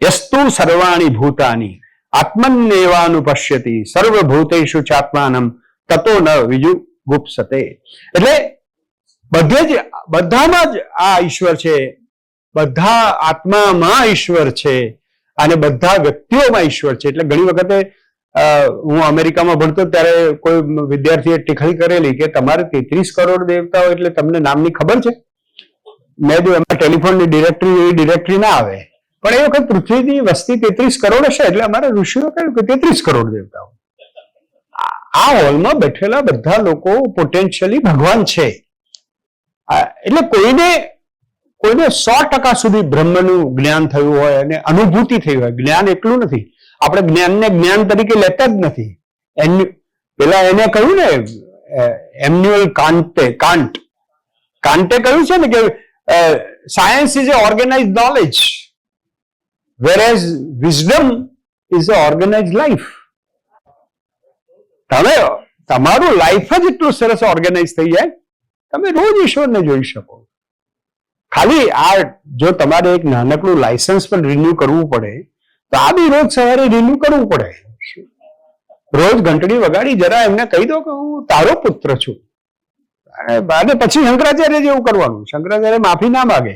[SPEAKER 2] યસ્તુ સર્વાણી ભૂતાની આત્મન્યેવાનુપશ્યતિ સર્વભૂતેષુ ચાત્માનમ તતો ન વિજુગુપ્સતે. એટલે બધામાં જ આ ઈશ્વર છે, બધા આત્મામાં ઈશ્વર છે અને બધા વ્યક્તિઓમાં ઈશ્વર છે. એટલે ઘણી વખતે હું અમેરિકામાં ભણતો ત્યારે કોઈ વિદ્યાર્થીએ ટીખળી કરેલી કે તમારે 33 કરોડ દેવતાઓ એટલે તમને નામની ખબર છે? મેં જો એમાં ટેલિફોનની ડિરેક્ટરી એવી ડિરેક્ટરી ના આવે, પણ એ વખત પૃથ્વીની વસ્તી 33 કરોડ હશે એટલે અમારા ઋષિઓ કહ્યું કે 33 કરોડ દેવતાઓ. આ હોલમાં બેઠેલા બધા લોકો પોટેન્શિયલી ભગવાન છે. એટલે કોઈને 100% સુધી બ્રહ્મનું જ્ઞાન થયું હોય અને અનુભૂતિ થઈ હોય. જ્ઞાન એટલું નથી, આપણે જ્ઞાનને જ્ઞાન તરીકે લેતા જ નથી. પેલા એને કહ્યું ને એમ્યુઅલ કાન્ટે કહ્યું છે ને કે science is A organised knowledge whereas wisdom is a organized life. તમે તમારું લાઈફ જ એટલું સરસ ઓર્ગેનાઇઝ થઈ જાય, તમે રોજ ઈશ્વરને જોઈ શકો. ખાલી આ જો તમારે એક નાનકડું લાયસન્સ પણ રિન્યુ કરવું પડે તો આ બી રોજ સવારે રિન્યુ કરવું પડે. રોજ ઘંટડી વગાડી જરા એમને કહી દો કે હું તારો પુત્ર છું. અને પછી શંકરાચાર્ય જેવું કરવાનું. શંકરાચાર્ય માફી ના માગે,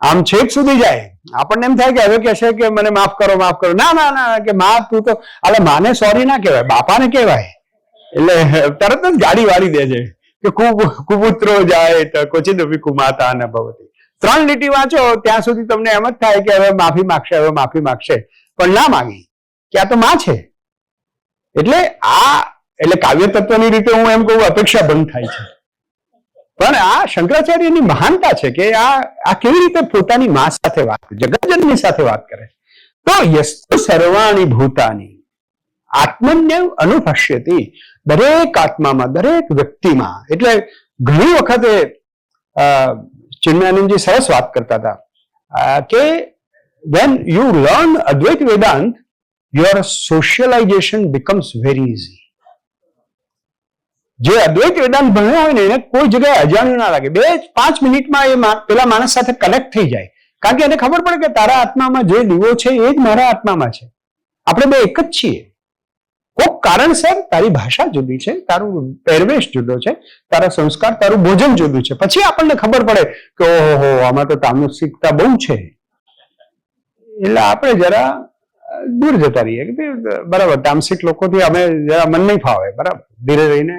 [SPEAKER 2] આમ છેક સુધી જાય. આપણને એમ થાય કે હવે કહેશે કે મને માફ કરો માફ કરો. ના ના ના, કે માફ તું તો એટલે માને સોરી ના કહેવાય, બાપાને કહેવાય. એટલે તરત જ ગાડી વાળી દે છે કે કુપુત્રો જાય તો ક્વચિદપી કુમાતા ન ભવતિ. 3 લીટી વાંચો ત્યાં સુધી તમને એમ જ થાય કે હવે માફી માગશે, હવે માફી માગશે, પણ ના માગી કે આ તો માં છે. એટલે કાવ્ય તત્વની રીતે હું એમ કહું અપેક્ષા ભંગ થાય છે. પણ આ શંકરાચાર્યની મહાનતા છે કે આ કેવી રીતે પોતાની માં સાથે વાત કરે, જગતજનની સાથે વાત કરે. તો યસ્તુ સર્વાણી ભૂતાની આત્મન્યવ અનુપશ્યતિ. દરેક આત્મામાં, દરેક વ્યક્તિમાં. એટલે ઘણી વખતે ચિન્મયાનંદજી સરસ વાત કરતા હતા કે when you learn Advaita Vedanta, your socialization becomes very easy. જે અદ્વૈત વેદાંત ભણ્યો હોય ને એને કોઈ જગ્યાએ અજાણ્યું ના લાગે. 2-5 મિનિટમાં એ પેલા માણસ સાથે કનેક્ટ થઈ જાય. કારણ કે એને ખબર પડે કે તારા આત્મામાં જે દીવો છે એ જ મારા આત્મામાં છે, આપણે બે એક જ છીએ. કોઈક કારણસર તારી ભાષા જુદી છે, તારું પહેરવેશ જુદો છે, તારા સંસ્કાર, તારું ભોજન જુદું છે, પછી આપણને ખબર પડે કે ઓહો આમાં તો તામસિકતા બહુ છે. એટલે આપણે જરા દૂર જતા રહીએ કે બરાબર તામસિક લોકોથી અમે જરા મન નહીં ફાવે, બરાબર ધીરે રહીને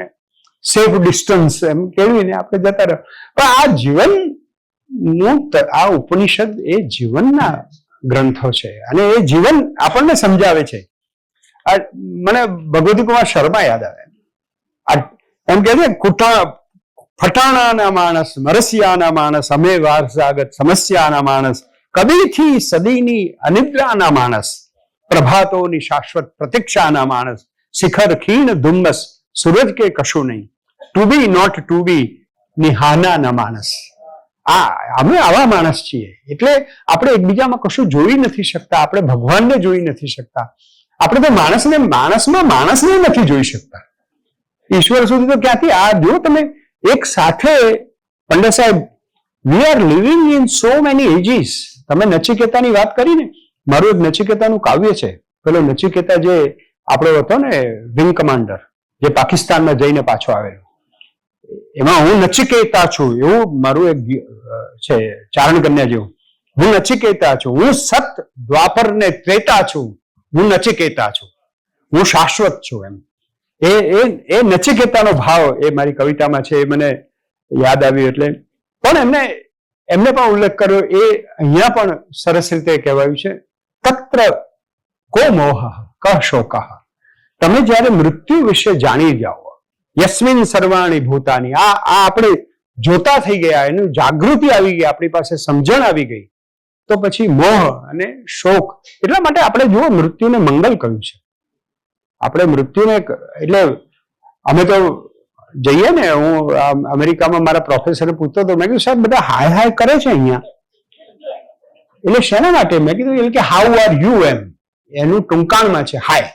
[SPEAKER 2] સેફ ડિસ્ટન્સ એમ કેળવીને આપણે જતા રહો. પણ આ જીવનનું આ ઉપનિષદ એ જીવનના ગ્રંથો છે અને એ જીવન આપણને સમજાવે છે. મને ભગવતી કુમાર શર્મા યાદ આવે. એમ કે છે ફટાણાના માણસ, મરસિયાના માણસ, અમે વારસાગત સમસ્યાના માણસ, કદીથી સદીની અનિદ્રાના માણસ, પ્રભાતોની શાશ્વત પ્રતીક્ષાના માણસ, શિખર ખીણ ધુમ્મસ, સૂરજ કે કશું નહીં, ટુ બી નોટ ટુ બી નિહાનાના માણસ. અમે આવા માણસ છીએ. એટલે આપણે એકબીજામાં કશું જોઈ નથી શકતા, આપણે ભગવાનને જોઈ નથી શકતા, આપણે તો માણસને નથી જોઈ શકતા. ઈશ્વર સુધી તો ક્યાંથી? આ જો તમે એક સાથે, પંડ્યા સાહેબ, we are living in so many ages. તમે નચિકેતાની વાત કરીને, મારું એક નચિકેતાનું કાવ્ય છે. પેલો નચિકેતા જે આપણો હતો ને વિંગ કમાન્ડર, જે પાકિસ્તાનમાં જઈને પાછો આવેલો, એમાં હું નચિકેતા છું એવું મારું એક છે, ચારણ કન્યા જેવું. હું નચિકેતા છું, હું સત દ્વાપર ને ત્રેતા છું, હું નચિકેતા છું, હું શાશ્વત છું. એમ એ નચિકેતાનો ભાવ એ મારી કવિતામાં છે. એ મને યાદ આવ્યું એટલે પણ એમને પણ ઉલ્લેખ કર્યો. એ અહીંયા પણ સરસ રીતે કહેવાયું છે, તત્ર કો મોહ ક શોક. તમે જયારે મૃત્યુ વિશે જાણી જાઓ, યસ્મિન સર્વાણી ભૂતાની, આ આપણે જોતા થઈ ગયા, એનું જાગૃતિ આવી ગઈ, આપણી પાસે સમજણ આવી ગઈ, તો પછી મોહ અને શોક. એટલા માટે આપણે જુઓ મૃત્યુને મંગલ કહ્યું છે. આપણે મૃત્યુને, એટલે અમે તો જઈએ ને, હું અમેરિકામાં મારા પ્રોફેસરને પૂછતો હતો, મેં કીધું સાહેબ બધા હાય હાય કરે છે અહીંયા, એટલે શેના માટે? મેં કીધું એટલે કે હાઉ આર યુ, એનું ટૂંકાણમાં છે હાય.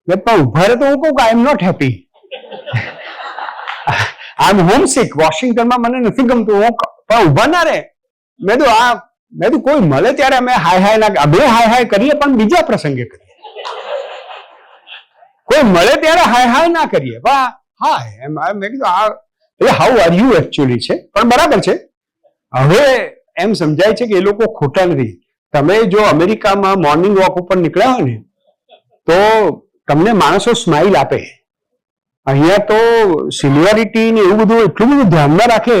[SPEAKER 2] પણ ઉભા રહે તો હું કહું કે આઈ એમ નોટ હેપી, આઈ એમ હોમસિક. વોશિંગ્ટનમાં મને નથી ગમતું, હું પણ ઉભા ના રહે. મેં તો કોઈ મળે ત્યારે અમે હાય હાય ના, અમે હાય હાય કરીએ પણ બીજા પ્રસંગે કરીએ. કોઈ મળે ત્યારે હાય હાય ના કરીએ. હાય એમ મેં કીધું આ એટલે હાઉ આર યુ એકચ્યુઅલી છે. પણ બરાબર છે, હવે એમ સમજાય છે કે એ લોકો ખોટા નથી. તમે જો અમેરિકામાં મોર્નિંગ વોક ઉપર નીકળ્યા હોય ને, તો તમને માણસો સ્માઇલ આપે. અહીંયા તો સિનિયોરિટી ને એવું બધું એટલું બધું ધ્યાનમાં રાખે,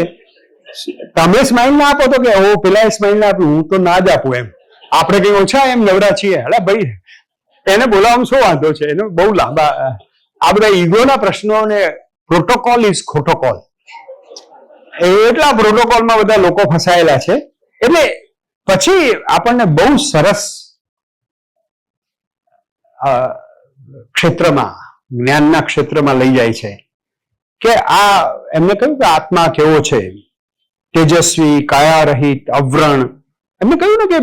[SPEAKER 2] તમે સ્માઇલ ના આપો તો કે ઓ પેલા સ્માઇલ ના આપ્યું, હું તો ના જ આપું. એમ આપણે કઈ ઓછા એમ નવરા છીએ? અરે ભાઈ, એને બોલાવવામાં શું વાંધો છે? એનો બહુ લાંબા આ બધા ઈગોના પ્રશ્નો ને પ્રોટોકોલ ઇઝ ખોટોકોલ, એટલા પ્રોટોકોલમાં બધા લોકો ફસાયેલા છે. એટલે પછી આપણને બહુ સરસ ક્ષેત્રમાં, જ્ઞાનના ક્ષેત્રમાં લઈ જાય છે કે આ એમને કહ્યું કે આત્મા કેવો છે, તેજસ્વી, કાયારહિત, અવ્રણ. એમને કહ્યું ને કે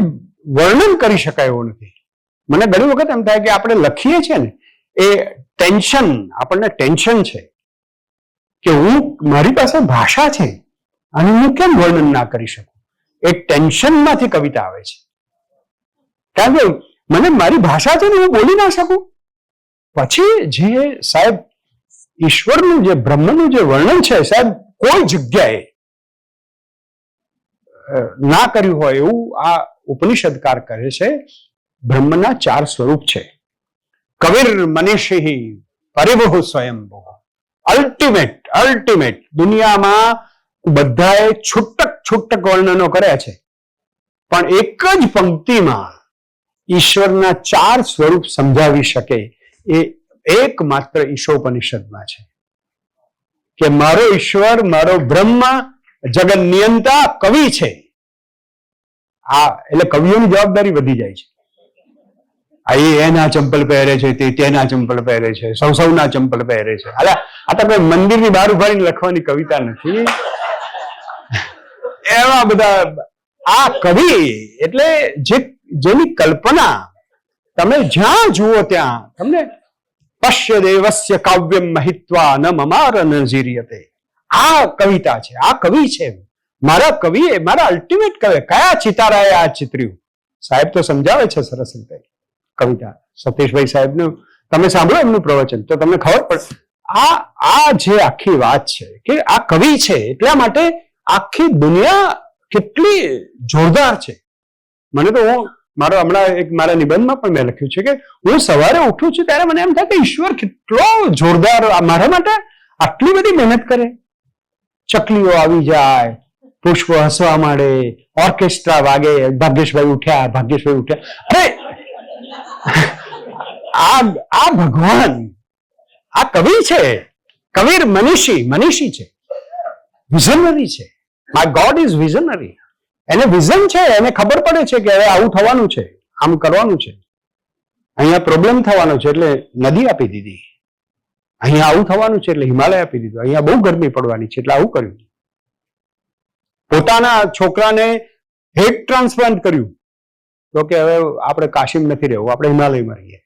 [SPEAKER 2] વર્ણન કરી શકાય એવું નથી. મને ઘણી વખત એમ થાય કે આપણે લખીએ છીએ ને એ ટેન્શન, આપણને ટેન્શન છે કે મારી પાસે ભાષા છે અને હું કેમ વર્ણન ના કરી શકું. એ ટેન્શનમાંથી કવિતા આવે છે. કારણ કે મને મારી ભાષા છે ને, હું બોલી ના શકું. પછી જે સાહેબ ઈશ્વરનું, જે બ્રહ્મનું જે વર્ણન છે સાહેબ, કોઈ જગ્યાએ ના કર્યું હોય એવું આ ઉપનિષદકાર કરે છે. બ્રહ્મના 4 સ્વરૂપ છે. કવિર મનીષિ પરિવહુ સ્વયંભૂ. અલ્ટિમેટ દુનિયામાં બધાએ છૂટક વર્ણનો કર્યા છે, પણ એક જ પંક્તિમાં ઈશ્વરના 4 સ્વરૂપ સમજાવી શકે એ એકમાત્ર ઈશોપનિષદમાં છે કે મારો ઈશ્વર, મારો બ્રહ્મ, જગત નિયંતા કવિ છે. એટલે કવિઓની જવાબદારી વધી જાય છે. એના ચંપલ પહેરે છે, તે તેના ચંપલ પહેરે છે, સૌના ચંપલ પહેરે છે. આ તો કોઈ મંદિરની બહાર ઉભારીને લખવાની કવિતા નથી. એવા બધા આ કવિ એટલે જેની કલ્પના તમે જ્યાં જુઓ ત્યાં તમને પશ્ય દેવસ્ય કાવ્યમ મહિત્વા ન મમાર નજીર્યતે. આ કવિતા છે, આ કવિ છે. મારા કવિએ, મારા અલ્ટિમેટ કવિ કયા ચિતારાએ આ ચિત્ર્યું? સાહેબ તો સમજાવે છે સરસ રીતે કવિતા. સતીશભાઈ સાહેબનું તમે સાંભળો એમનું પ્રવચન તો તમને ખબર પડે. આ જે આખી વાત છે કે આ કવિ છે એટલા માટે આખી દુનિયા કેટલી જોરદાર છે. મને તો હમણાં એક મારા નિબંધમાં પણ મેં લખ્યું છે કે હું સવારે ઉઠું છું ત્યારે મને એમ થાય કે ઈશ્વર કેટલો જોરદાર મારા માટે આટલી બધી મહેનત કરે. ચકલીઓ આવી જાય, પુષ્પો હસવા માંડે, ઓર્કેસ્ટ્રા વાગે, ભાગ્યેશભાઈ ઉઠ્યા. અરે આ ભગવાન, આ કવિ છે, કવિર મનીષી છે, વિઝનરી છે. My God is visionary. એને વિઝન છે, એને ખબર પડે છે કે હવે આવું થવાનું છે, આમ કરવાનું છે, અહીંયા પ્રોબ્લેમ થવાનો છે એટલે નદી આપી દીધી, અહીંયા આવું થવાનું છે એટલે હિમાલય આપી દીધું, અહીંયા બહુ ગરમી પડવાની છે એટલે આવું કર્યું. પોતાના છોકરાને હેડ ટ્રાન્સપ્લાન્ટ કર્યું તો કે હવે આપણે કાશીમ નથી રહેવું, આપણે હિમાલયમાં રહીએ.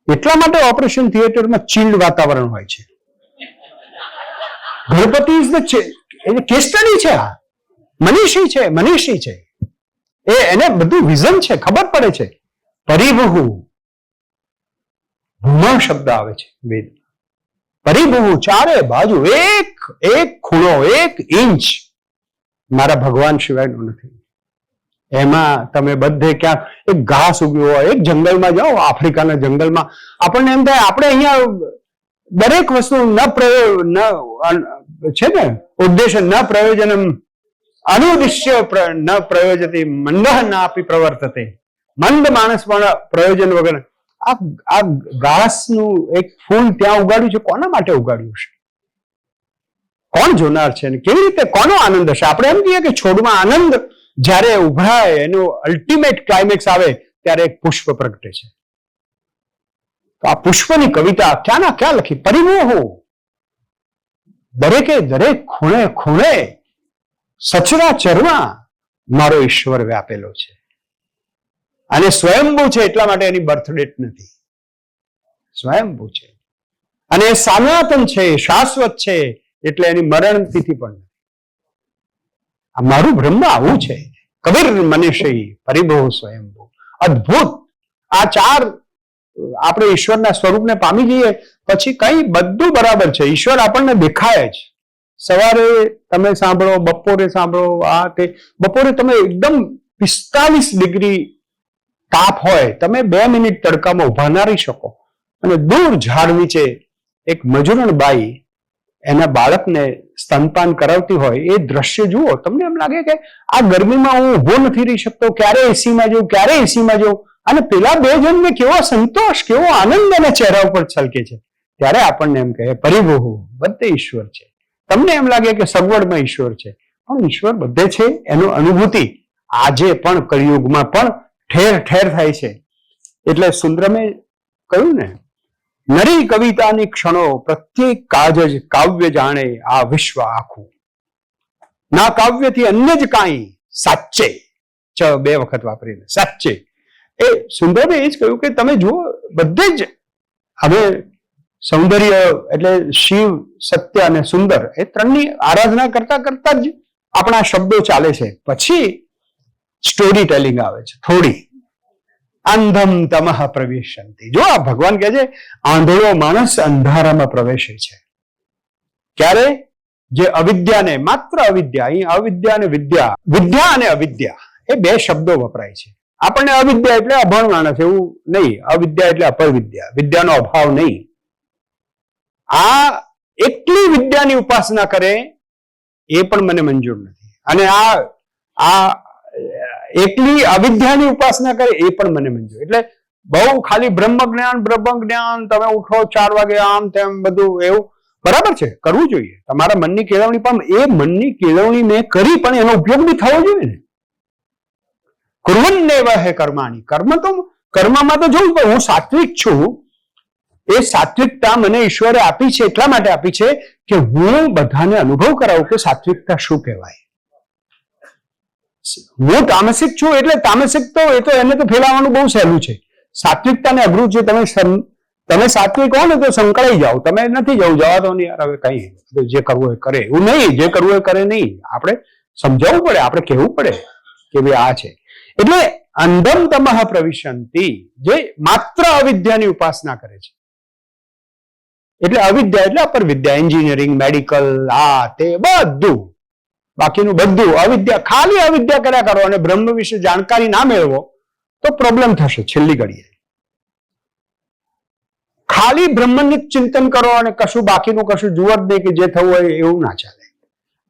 [SPEAKER 2] એટલા માટે ઓપરેશન થિયેટરમાં ચીલ્ડ વાતાવરણ હોય છે. Ganpati is the case study છે. આ મનીષી છે. એને બધું વિઝન છે, ખબર પડે છે. પરિબહુ, ભૂમા શબ્દ આવે છે વેદ. પરિબહુ, ચારે બાજુ એક ખૂણો, એક ઇંચ મારા ભગવાન સિવાયનો નથી. એમાં તમે બધે ક્યાંક એક ઘાસ ઉગ્યો હોય, એક જંગલમાં જાઓ, આફ્રિકાના જંગલમાં, આપણને એમ થાય આપણે અહીંયા દરેક વસ્તુ છે ને ઉદ્દેશ્ય ન પ્રયોજનમ અનુદ્દેશ્ય ન પ્રયોજતી મંદ નાપી પ્રવર્તતે. મંદ માણસ પણ પ્રયોજન વગર. આ ઘાસનું એક ફૂલ ત્યાં ઉગાડ્યું છે, કોના માટે ઉગાડ્યું છે? કોણ જોનાર છે ને કેવી રીતે, કોનો આનંદ હશે? આપણે એમ કહીએ કે છોડમાં આનંદ જ્યારે ઉભરાય, એનું અલ્ટિમેટ ક્લાઇમેક્સ આવે ત્યારે એક પુષ્પ પ્રગટે છે. તો આ પુષ્પની કવિતા ક્યાંના ક્યાં લખી. પરિમોહો, દરેકે દરેક ખૂણે સચરાચરમાં મારો ઈશ્વર વ્યાપેલો છે. અને સ્વયંભૂ છે એટલા માટે એની બર્થ ડેટ નથી. સ્વયંભૂ છે અને સનાતન છે, શાશ્વત છે એટલે એની મરણ તિથિ પણ નથી. આ મારું બ્રહ્મ આવું છે. કબીર મનીષી, પરિભો સ્વયંભૂ. અદ્ભુત. આ ચાર આપણે ઈશ્વરના સ્વરૂપને પામી જઈએ પછી કઈ બધું બરાબર છે. ઈશ્વર આપણને દેખાય જ. સવારે તમે સાંભળો, બપોરે સાંભળો, આ તે બપોરે તમે એકદમ 45 ડિગ્રી તાપ હોય, તમે 2 મિનિટ તડકામાં ઉભા ના રહી શકો અને દૂર ઝાડ નીચે એક મજૂરણ બાઈ એના બાળકને સ્તનપાન કરાવતી હોય એ દ્રશ્ય જુઓ, તમને એમ લાગે કે આ ગરમીમાં હું ઉભો નથી રહી શકતો, ક્યારે એસીમાં જઉં. અને પેલા બે જણને કેવો સંતોષ, કેવો આનંદ એના ચહેરા ઉપર છલકે છે. ત્યારે આપણને એમ કહે પરિભો, બધે ઈશ્વર છે. તમને એમ લાગે કે સગવડમાં ઈશ્વર છે, પણ ઈશ્વર બધે છે. એનો અનુભૂતિ આજે પણ કળિયુગમાં પણ ઠેર ઠેર થાય છે. એટલે સુંદરમે કહ્યું ને, નરી કવિતાની ક્ષણો પ્રત્યેક કાજ જ કાવ્ય જાણે આ વિશ્વ આખું. ના કાવ્યથી અન્ય જ કાંઈ સાચે. 2 વખત વાપરીને સાચે. એ સુંદરમે એ જ કહ્યું કે તમે જુઓ, બધે જ હવે સૌંદર્ય એટલે શિવ, સત્ય અને સુંદર એ ત્રણની આરાધના કરતા જ આપણા શબ્દો ચાલે છે. પછી સ્ટોરી ટેલિંગ આવે છે થોડી. અંધમ તમઃ પ્રવેશંતિ. જો આ ભગવાન કહે છે આંધળો માણસ અંધારામાં પ્રવેશે છે. ક્યારે? જે અવિદ્યાને, માત્ર અવિદ્યા, અહીં અવિદ્યા અને વિદ્યા, વિદ્યા અને અવિદ્યા એ 2 શબ્દો વપરાય છે. આપણને અવિદ્યા એટલે અભણ માણસ એવું નહીં, અવિદ્યા એટલે અપર વિદ્યા, વિદ્યાનો અભાવ નહીં. આ એકલી વિદ્યાની ઉપાસના કરે એ પણ મને મંજૂર નથી, અને આ એકલી અવિદ્યાની ઉપાસના કરે એ પણ મને મંજૂર. એટલે બહુ ખાલી બ્રહ્મ જ્ઞાન તમે ઉઠો 4 વાગે આમ તેમ બધું એવું બરાબર છે, કરવું જોઈએ તમારા મનની કેળવણી. પણ એ મનની કેળવણી મેં કરી પણ એનો ઉપયોગ બી થવો જોઈએ ને. કુર્વન્નેવ હે કર્માણી. કર્મમાં તો જોઉં હું સાત્વિક છું. એ સાત્વિકતા મને ઈશ્વરે આપી છે, એટલા માટે આપી છે કે હું બધાને અનુભવ કરાવું કે સાત્વિકતા શું કહેવાય. હું તામસિક છું એટલે તામસિક તો એ તો એને તો ફેલાવવાનું બહુ સહેલું છે. સાત્વિકતાને અઘરું છે. તમે સાત્વિક હો ને તો સંકળાઈ જાઓ. તમે નથી જવા દો ને યાર, હવે કઈ જે કરવું એ કરે, એવું નહીં. જે કરવું એ કરે નહીં. આપણે સમજાવવું પડે, આપણે કહેવું પડે કે ભાઈ આ છે. એટલે અંધમ તમઃ પ્રવિશંતિ, જે માત્ર અવિદ્યાની ઉપાસના કરે છે. એટલે અવિદ્યા એટલે અપર વિદ્યા, એન્જિનિયરિંગ, મેડિકલ, આ તે બધું, બાકીનું બધું અવિદ્યા. ખાલી અવિદ્યા કર્યા કરો અને બ્રહ્મ વિશે જાણકારી ના મેળવો તો પ્રોબ્લેમ થશે છેલ્લી ઘડીએ. ખાલી બ્રહ્મનું ચિંતન કરો અને કશું બાકીનું કશું જુઓ જ નહીં કે જે થવું હોય એવું ના ચાલે.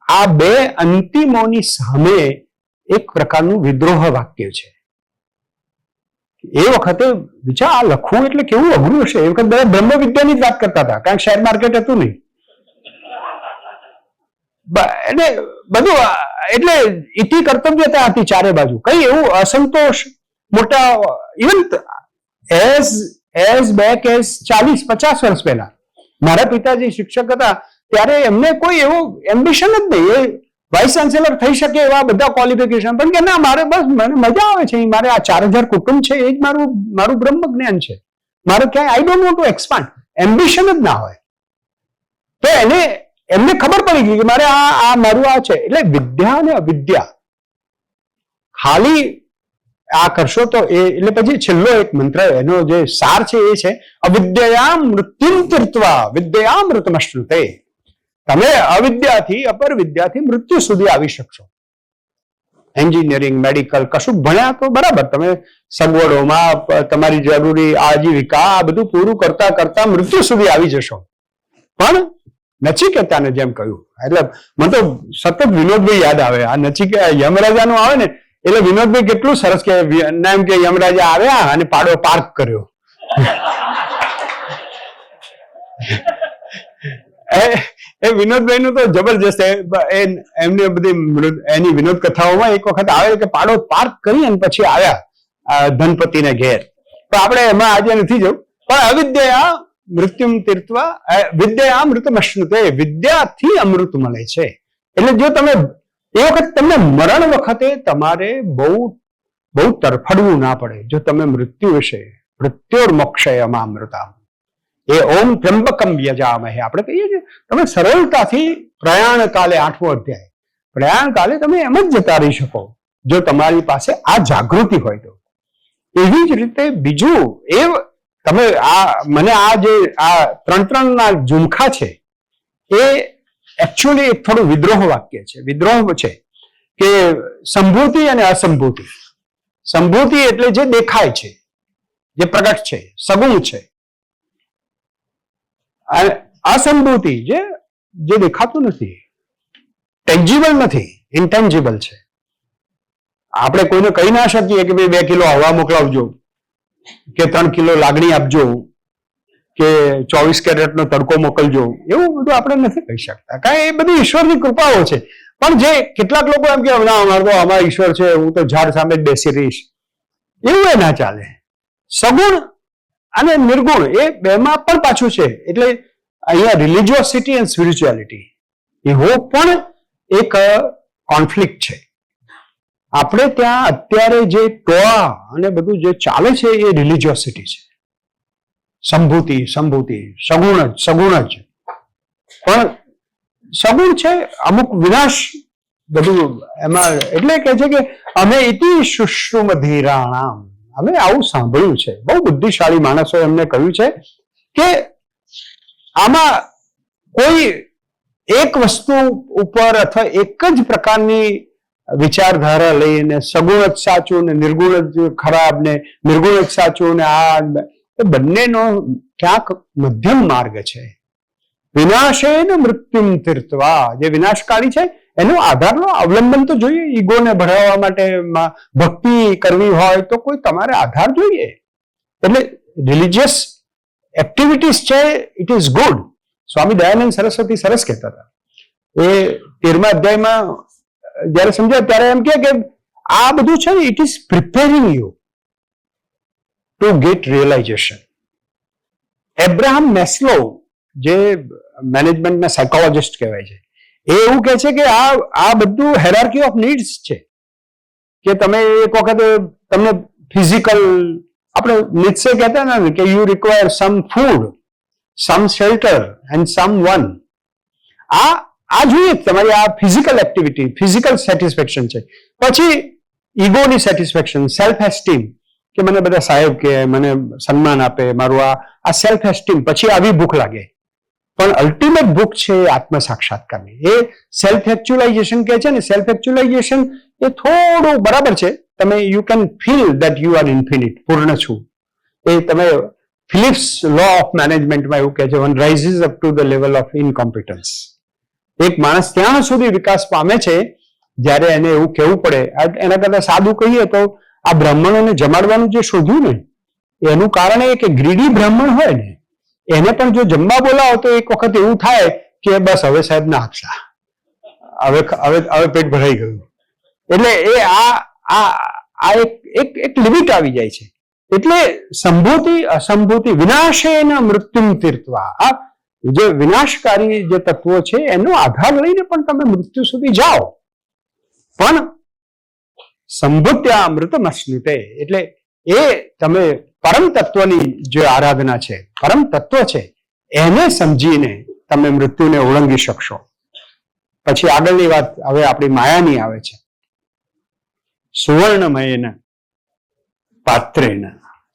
[SPEAKER 2] આ બે અંતિમોની સામે એક પ્રકારનું વિદ્રોહ વાક્ય છે. એ વખતે વિચાર આ લખવું એટલે કેવું અઘરું હશે. એ વખત બધા બ્રહ્મ વિદ્યાની જ વાત કરતા હતા, કારણ કે શેર માર્કેટ હતું નહીં. એટલે બધું એટલે ઇતિ કર્તવ્યતા હતી ચારે બાજુ. કઈ એવું અસંતોષ મોટા ઇવન એઝ બેક એઝ 40-50 વર્ષ પહેલા મારા પિતાજી શિક્ષક હતા ત્યારે એમને કોઈ એવું એમ્બિશન જ નહીં. એ વાઇસ ચાન્સેલર થઈ શકે એવા બધા ક્વોલિફિકેશન, પણ કે ના મારે બસ મને મજા આવે છે, મારે આ 4000 કુટુંબ છે એ જ મારું બ્રહ્મ જ્ઞાન છે, મારે ક્યાંય I don't want to expand. Ambition જ ના હોય તો એમને ખબર પડી ગઈ કે મારે આ મારું આ છે. એટલે વિદ્યા અને અવિદ્યા ખાલી આ કરશો તો એ એટલે પછી છેલ્લો એક મંત્ર એનો જે સાર છે એ છે અવિદ્યાયામ મૃત્યુમ તીર્ત્વા વિદ્યાયામૃતમશ્નુતે. તમે અવિદ્યાથી અપર વિદ્યાથી મૃત્યુ સુધી આવી શકશો. એન્જિનિયરિંગ, મેડિકલ કશું ભણ્યા તો બરાબર, તમે સગવડોમાં તમારી જરૂરી આજીવિકા આ બધું પૂરું કરતા કરતા મૃત્યુ સુધી આવી જશો. પણ નચિકેતાને જેમ કહ્યું, એટલે મને તો સતત વિનોદભાઈ યાદ આવે. આ યમરાજાનું આવે ને એટલે વિનોદભાઈ કેટલું સરસ કે એમ કે યમરાજા આવ્યા અને પાડો પાર્ક કર્યો. એ વિનોદભાઈ નું તો જબરજસ્ત. એમની બધી એની વિનોદ કથાઓમાં એક વખત આવે કે પાડો પાર્ક કરી અને પછી આવ્યા ધનપતિને ઘેર. તો આપણે એમાં આજે નથી જવું. પણ અવિદ્યા મૃત્યુમ તીર્ત્વા વિદ્યામૃતમશ્નુતે, વિદ્યાથી અમૃત મળે છે. એટલે જો તમે એ વખત તમને મરણ વખતે તમારે બહુ બહુ તરફડવું ના પડે. જો તમે મૃત્યુ વિશે મૃત્યોર્મોક્ષયમામૃતા એ ઓમ ત્ર્યંબકમ યજામહે આપણે કહીએ છીએ, તમે સરળતાથી પ્રયાણ કાલે 8મો અધ્યાય પ્રયાણ કાલે તમે એમ જ જતા રહી શકો જો તમારી પાસે આ જાગૃતિ હોય તો. એવી જ રીતે બીજું એ તમે મને આ જે આ 3 ના ઝુમખા છે એ એકચ્યુઅલી એક થોડું વિદ્રોહ વાક્ય છે. વિદ્રોહ છે કે સંભૂતિ અને અસંભૂતિ. સંભૂતિ એટલે જે દેખાય છે, જે પ્રગટ છે, સગુણ છે. અસંભૂતિ જે દેખાતું નથી, ટેન્જિબલ નથી, ઇન્ટેન્જિબલ છે. આપણે કોઈને કહી ના શકીએ કે ભાઈ 2 કિલો હવા મોકલાવજો કે 3 કિલો લાગણી આપજો કે 24 કેરેટનો તડકો મોકલજો. એવું બધું આપણે નથી કહી શકતા, કારણ એ બધી ઈશ્વરની કૃપાઓ છે. પણ જે કેટલાક લોકો એમ કે ના અમારો તો અમારા ઈશ્વર છે, હું તો ઝાડ સામે જ બેસી રહીશ, એવું એ ના ચાલે. સગુણ અને નિર્ગુણ એ બેમાં પણ પાછું છે. એટલે અહીંયા રિલિજિયોસિટી એન્ડ સ્પિરિચ્યુઆલિટી એવો પણ એક કોન્ફ્લિક્ટ છે. આપણે ત્યાં અત્યારે જે ટોળા અને બધું જે ચાલે છે એ રિલિજિયોસિટી છે. સંભૂતિ સગુણ જ. પણ સગુણ છે અમુક વિનાશ બધું એમાં. એટલે કે છે કે અમે ઇતિ શુશ્રુમધીરાણામ, અમે આવું સાંભળ્યું છે. બહુ બુદ્ધિશાળી માણસો એમને કહ્યું છે કે આમાં કોઈ એક વસ્તુ ઉપર અથવા એક જ પ્રકારની વિચારધારા લઈને સગુણ જ સાચું ને નિર્ગુણ જ ખરાબ ને નિર્ગુણ જ સાચું ને આ બંનેનો ક્યાંક મધ્યમ માર્ગ છે. વિનાશેન મૃત્યુમ તીર્ત્વા, જે વિનાશકારી છે એનો આધારનો અવલંબન તો જોઈએ. ઈગોને ભરાવવા માટે ભક્તિ કરવી હોય તો કોઈ તમારે આધાર જોઈએ. એટલે રિલિજિયસ એક્ટિવિટીઝ છે, it is good. Swami Dayanand Saraswati સરસ કહેતા હતા. એ 13મા અધ્યાયમાં જયારે સમજાય ત્યારે એમ કે આ બધું છે ને it is preparing you to get realization. Abraham Maslow જે મેનેજમેન્ટના સાયકોલોજિસ્ટ કહેવાય છે, એ એવું કહે છે કે આ બધું હેરાર્કી ઓફ નીડ્સ છે. કે તમે એક વખત તમને ફિઝિકલ, આપણે નીચે કહેતા ને કે you require some food, some shelter and some one. આ જોઈએ તમારી આ ફિઝિકલ એક્ટિવિટી, ફિઝિકલ સેટિસ્ફેક્શન છે. પછી ઈગોની સેટિસ્ફેક્શન, સેલ્ફ એસ્ટીમ કે મને બધા સાહેબ કે મને સન્માન આપે, મારું આ સેલ્ફ એસ્ટીમ. પછી આવી ભૂખ લાગે પણ અલ્ટિમેટ ભૂખ છે એ આત્મ સાક્ષાત્કારની. એ સેલ્ફ એકચ્યુલાઇઝેશન કહે છે ને, સેલ્ફ એકચ્યુલાઇઝેશન એ થોડું બરાબર છે. તમે you can feel that you are infinite, પૂર્ણ છું. એ તમે ફિલિપ્સ લો ઓફ મેનેજમેન્ટમાં એવું કહે છે, one rises up to the level of incompetence. એક માણસ ત્યાં સુધી વિકાસ પામે છે જ્યારે એને એવું કહેવું પડે. એના કરતા સાદું કહીએ તો આ બ્રાહ્મણોને જમાડવાનું જે શોધ્યું ને, એનું કારણ એ કે ગ્રીડી બ્રાહ્મણ હોય ને એને પણ જો જમવા બોલાવો તો એક વખત એવું થાય કે બસ હવે સાહેબ ના આપશા, હવે પેટ ભરાઈ ગયું. એટલે એ આ એક લિમિટ આવી જાય છે. એટલે સંભૂતિ અસંભૂતિ વિનાશેન મૃત્યુમ તીર્થવા, આ જે વિનાશકારી જે તત્વો છે એનો આધાર લઈને પણ તમે મૃત્યુ સુધી જાઓ. પણ સંભૂત્યા અમૃતમશ્નુતે, એટલે એ તમે પરમ તત્વની જે આરાધના છે, પરમ તત્વ છે એને સમજીને તમે મૃત્યુને ઓળંગી શકશો. પછી આગળની વાત હવે આપણી માયાની આવે છે. સુવર્ણમયેન પાત્રેન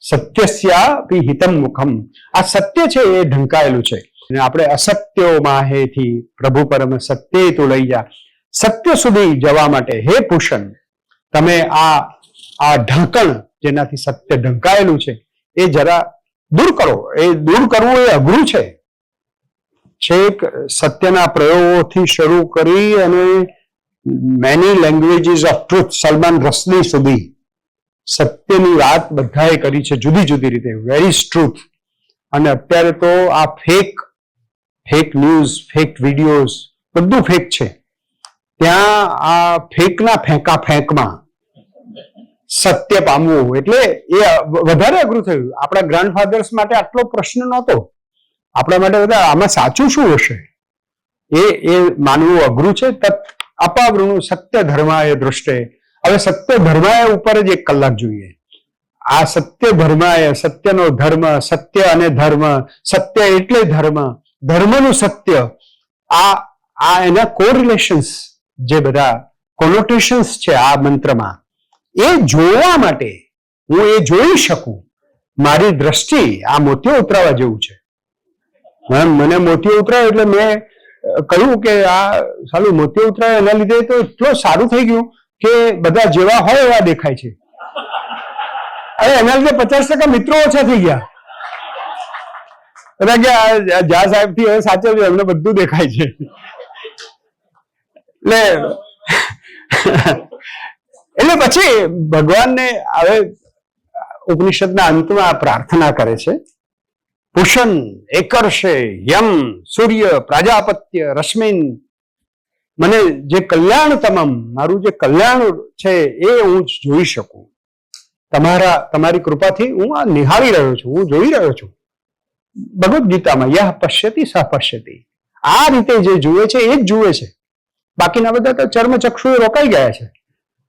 [SPEAKER 2] સત્યસ્યાપી હિતમ મુખમ. આ સત્ય છે એ ઢંકાયેલું છે. આપણે અસત્યો માહેથી પ્રભુ પરમ સત્ય તું લઈ જા. સત્ય સુધી જવા માટે હે ભૂષણ તમે આ ઢાંકણ જેનાથી સત્ય ઢંકાયેલું છે એ જરા દૂર કરો. એ દૂર કરવું એ અઘરું છે. છેક સત્યના પ્રયોગોથી શરૂ કરી અને many languages of truth Salman Rushdie સુધી સત્યની વાત બધાએ કરી છે જુદી જુદી રીતે, વેરી ટ્રુથ. અને અત્યારે તો આ ફેક ન્યૂઝ, ફેક વિડીયોઝ બધું ફેક છે. ત્યાં આ ફેકના ફેંકમાં સત્ય પામવું એટલે એ વધારે અઘરું થયું. આપણા ગ્રાન્ડફાધર્સ માટે આટલો પ્રશ્ન નહોતો. આપણા માટે બધા આમાં સાચું શું હશે એ માનવું અઘરું છે. તત અપાવૃણું સત્ય ધર્માય દૃષ્ટે. હવે સત્ય ધર્માય ઉપર જ 1 કલાક જોઈએ. આ સત્ય ધર્માય, સત્યનો ધર્મ, સત્ય અને ધર્મ, સત્ય એટલે ધર્મ, ધર્મનું સત્ય, આ એના કોરિલેશન્સ જે બધા કોનોટેશન્સ છે આ મંત્રમાં, એ જોવા માટે હું એ જોઈ શકું. મારી દ્રષ્ટિ આ મોતિયો ઉતરાવા જેવું છે. મને મોતિયો ઉતરાયો એટલે મેં કહ્યું કે આ સાલું મોતિયો ઉતરાયો એના લીધે તો એટલું સારું થઈ ગયું કે બધા જેવા હોય એવા દેખાય છે. અરે એના લીધે 50% મિત્રો ઓછા થઈ ગયા. બધા કે જા સાહેબ થી હવે સાચવજો, એમને બધું દેખાય છે. એટલે પછી ભગવાનને હવે ઉપનિષદના અંતમાં પ્રાર્થના કરે છે. પુષન એકર્ષે યમ સૂર્ય પ્રાજાપત્ય રશ્મિન. મને જે કલ્યાણ મારું જે કલ્યાણ છે એ હું જોઈ શકું. તમારી કૃપાથી હું આ નિહાળી રહ્યો છું, હું જોઈ રહ્યો છું. ભગવદ્ ગીતામાં યહ પશ્યતિ સહ પશ્યતિ, આ રીતે જે જુએ છે એ જ જુએ છે. બાકીના બધા તો ચર્મચક્ષુ રોકાઈ ગયા છે.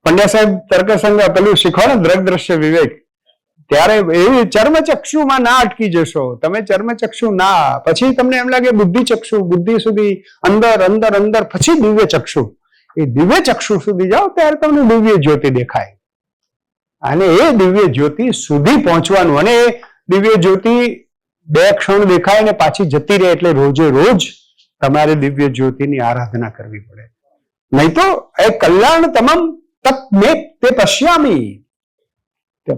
[SPEAKER 2] પંડ્યા સાહેબ તર્કસંગ પેલું શીખવાડે દ્રગ દ્રશ્ય વિવેક, ત્યારે એવી ચર્મચક્ષુમાં ના અટકી જશો તમે. ચર્મચક્ષુ ના, પછી તમને એમ લાગે બુદ્ધિ ચક્ષુ, બુદ્ધિ સુધી અંદર પછી દિવ્ય ચક્ષુ. એ દિવ્ય ચક્ષુ સુધી જાઓ ત્યારે તમને દિવ્ય જ્યોતિ દેખાય. અને એ દિવ્ય જ્યોતિ સુધી પહોંચવાનું. અને એ દિવ્ય જ્યોતિ 2 ક્ષણ દેખાય ને પાછી જતી રહે. એટલે રોજે રોજ તમારે દિવ્ય જ્યોતિની આરાધના કરવી પડે. નહીં તો એ કલ્યાણ તમામ તત્મે તે પશ્યામી.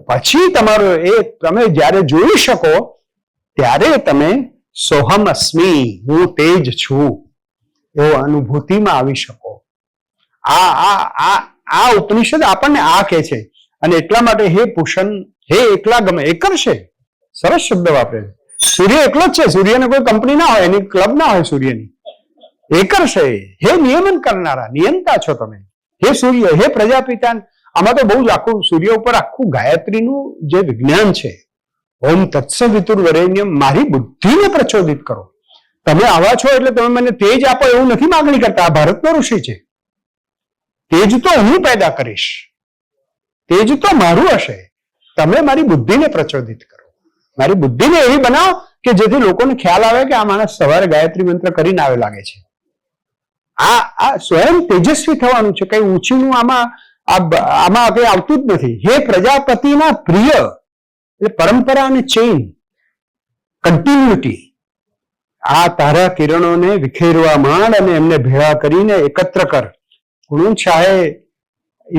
[SPEAKER 2] પછી તમારો એ તમે જ્યારે જોઈ શકો ત્યારે તમે સોહમ અસ્મી, હું તેજ છું, એવો અનુભૂતિમાં આવી શકો. આ ઉપનિષદ આપણને આ કહે છે. અને એટલા માટે હે પુષન, હે એકલા ગમે, એકર્ષે, સરસ શબ્દ વાપરે છે. સૂર્ય એકલો જ છે, સૂર્યને કોઈ કંપની ના હોય, એની ક્લબ ના હોય સૂર્યની. એકર્ષે, હે નિયમન કરનારા, નિયંતા છો તમે. હે સૂર્ય, હે પ્રજાપિતા. આમાં તો બહુ જ આખું સૂર્ય ઉપર આખું ગાયત્રીનું જે વિજ્ઞાન છે. ઓમ તત્સવિતુર વરેણ્યમ, મારી બુદ્ધિને પ્રચોદિત કરો. તમે આવા છો એટલે તમે મને તેજ આપો એવું નથી માગણી કરતા. આ ભારતનો ઋષિ છે. તેજ તો હું પેદા કરીશ, તેજ તો મારું હશે. તમે મારી બુદ્ધિને પ્રચોદિત કરો, મારી બુદ્ધિને એવી બનાવો કે જેથી લોકોને ખ્યાલ આવે કે આ માણસ સવારે ગાયત્રી મંત્ર કરીને આવે લાગે છે. આ સ્વયં તેજસ્વી થવાનું છે. કઈ ઊંચીનું આમાં કઈ આવતું જ નથી. હે પ્રજાપતિના પ્રિય, એટલે પરંપરા અને ચેઇન, કન્ટિન્યુટી. આ તારા કિરણોને વિખેરવા માંડ અને એમને ભેળા કરીને એકત્ર કર. ગુણવંત શાહે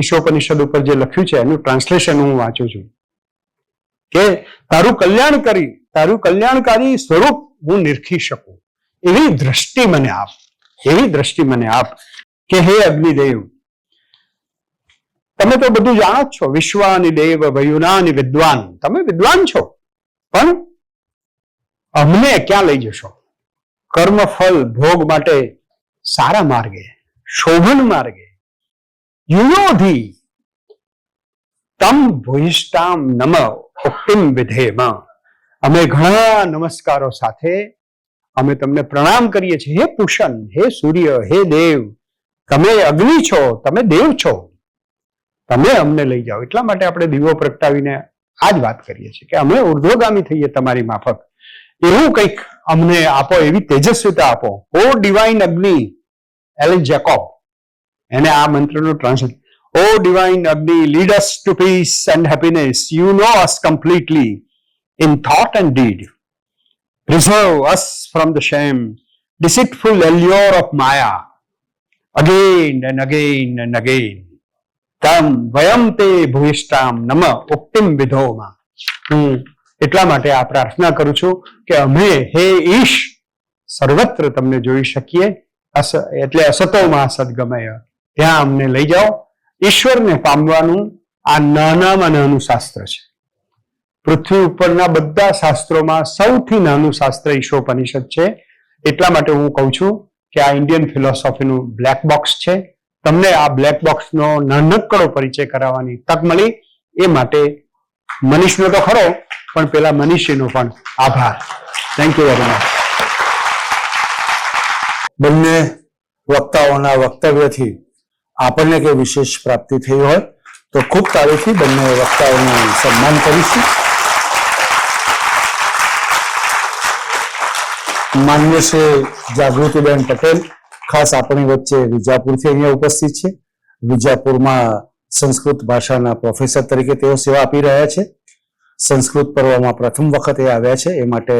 [SPEAKER 2] ઈશોપનિષદ ઉપર જે લખ્યું છે એનું ટ્રાન્સલેશન હું વાંચું છું કે તારું કલ્યાણકારી સ્વરૂપ હું નિરખી શકું એવી દ્રષ્ટિ મને આપ કે હે અગ્નિદેવ, તમે તો બધું જાણો જ છો. વિશ્વાની દેવ વયુનાની વિદ્વાન, તમે વિદ્વાન છો, પણ અમને ક્યાં લઈ જશો? કર્મફળ ભોગ માટે સારા માર્ગે, શોભન માર્ગે, યુયોધિ તમ ભૂયિષ્ટામ નમ ઉક્તિમ વિધેમ. અમે ઘણા નમસ્કારો સાથે અમે તમને પ્રણામ કરીએ છીએ. હે પુષન, હે સૂર્ય, હે દેવ, તમે અગ્નિ છો, તમે દેવ છો, તમે અમને લઈ જાઓ. એટલા માટે આપણે દીવો પ્રગટાવીને આ જ વાત કરીએ છીએ કે અમે ઉર્ધ્વગામી થઈએ તમારી માફક. એવું કંઈક અમને આપો, એવી તેજસ્વીતા આપો. O divine Agni, Alan Jacob એને આ મંત્રનું translation. O divine Agni, lead us to peace and happiness. You know us completely in thought and deed. Preserve us from the shame, deceitful allure of Maya, again and again and again. Tam vayam te bhuvishtam nama uktim vidhoma. એટલા માટે આ પ્રાર્થના કરું છું કે અમે હે ઈશ સર્વત્ર તમને જોઈ શકીએ. એટલે અસતોમાં સદગમય, ત્યાં અમને લઈ જાઓ. ઈશ્વરને પામવાનું આ નાનામાં નાનું શાસ્ત્ર છે. પૃથ્વી ઉપરના બધા શાસ્ત્રોમાં સૌથી નાનું શાસ્ત્ર ઈશોપનિષદ છે. એટલા માટે હું કહું છું કે આ ઇન્ડિયન ફિલોસોફીનું બ્લેક બોક્સ છે. તમને આ બ્લેક બોક્સનો નાનકડો પરિચય કરાવવાની તક મળી, એ માટે મનીષનો તો ખરો, પણ પેલા મનીષીનો પણ આભાર. Thank you very much.
[SPEAKER 3] બંને વક્તાઓના વક્તવ્યથી આપણને કઈ વિશેષ પ્રાપ્તિ થઈ હોય તો ખૂબ તાળીથી બંને વક્તાઓનું સન્માન કરીશું. માન્ય શ્રી જાગૃતિબેન પટેલ ખાસ આપણી વચ્ચે વિજાપુરથી અહીંયા ઉપસ્થિત છે. વિજાપુરમાં સંસ્કૃત ભાષાના પ્રોફેસર તરીકે તેઓ સેવા આપી રહ્યા છે. સંસ્કૃત પર્વમાં પ્રથમ વખત એ આવ્યા છે, એ માટે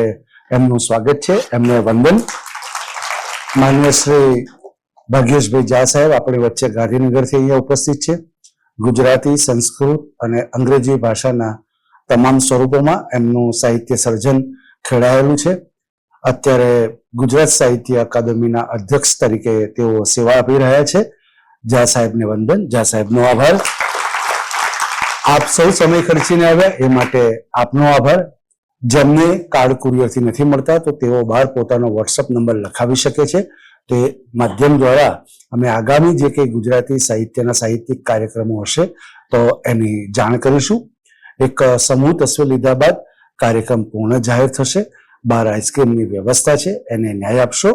[SPEAKER 3] એમનું સ્વાગત છે, એમને વંદન. માન્ય શ્રી ભાગ્યેશભાઈ ઝા સાહેબ આપણી વચ્ચે ગાંધીનગરથી અહીંયા ઉપસ્થિત છે. ગુજરાતી, સંસ્કૃત અને અંગ્રેજી ભાષાના તમામ સ્વરૂપોમાં એમનું સાહિત્ય સર્જન ખેડાયેલું છે. અત્યારે ગુજરાત સાહિત્ય અકાદમીના અધ્યક્ષ તરીકે તેઓ સેવા આપી રહ્યા છે. ઝા સાહેબને વંદન, ઝા સાહેબનો આભાર. આપ સૌ સમય ખર્ચીને આવ્યા એ માટે આપનો આભાર. જેમને કાર્ડ કુરિયરથી નથી મળતા તો તેઓ બહાર પોતાનો વોટ્સઅપ નંબર લખાવી શકે છે. તે માધ્યમ દ્વારા અમે આગામી જે કંઈ ગુજરાતી સાહિત્યના સાહિત્યિક કાર્યક્રમો હશે તો એની જાણ કરીશું. એક સમૂહ તસવીર લીધા બાદ કાર્યક્રમ પૂર્ણ જાહેર થશે. બહાર આઈસ્ક્રીમની વ્યવસ્થા છે, એને ન્યાય આપશો.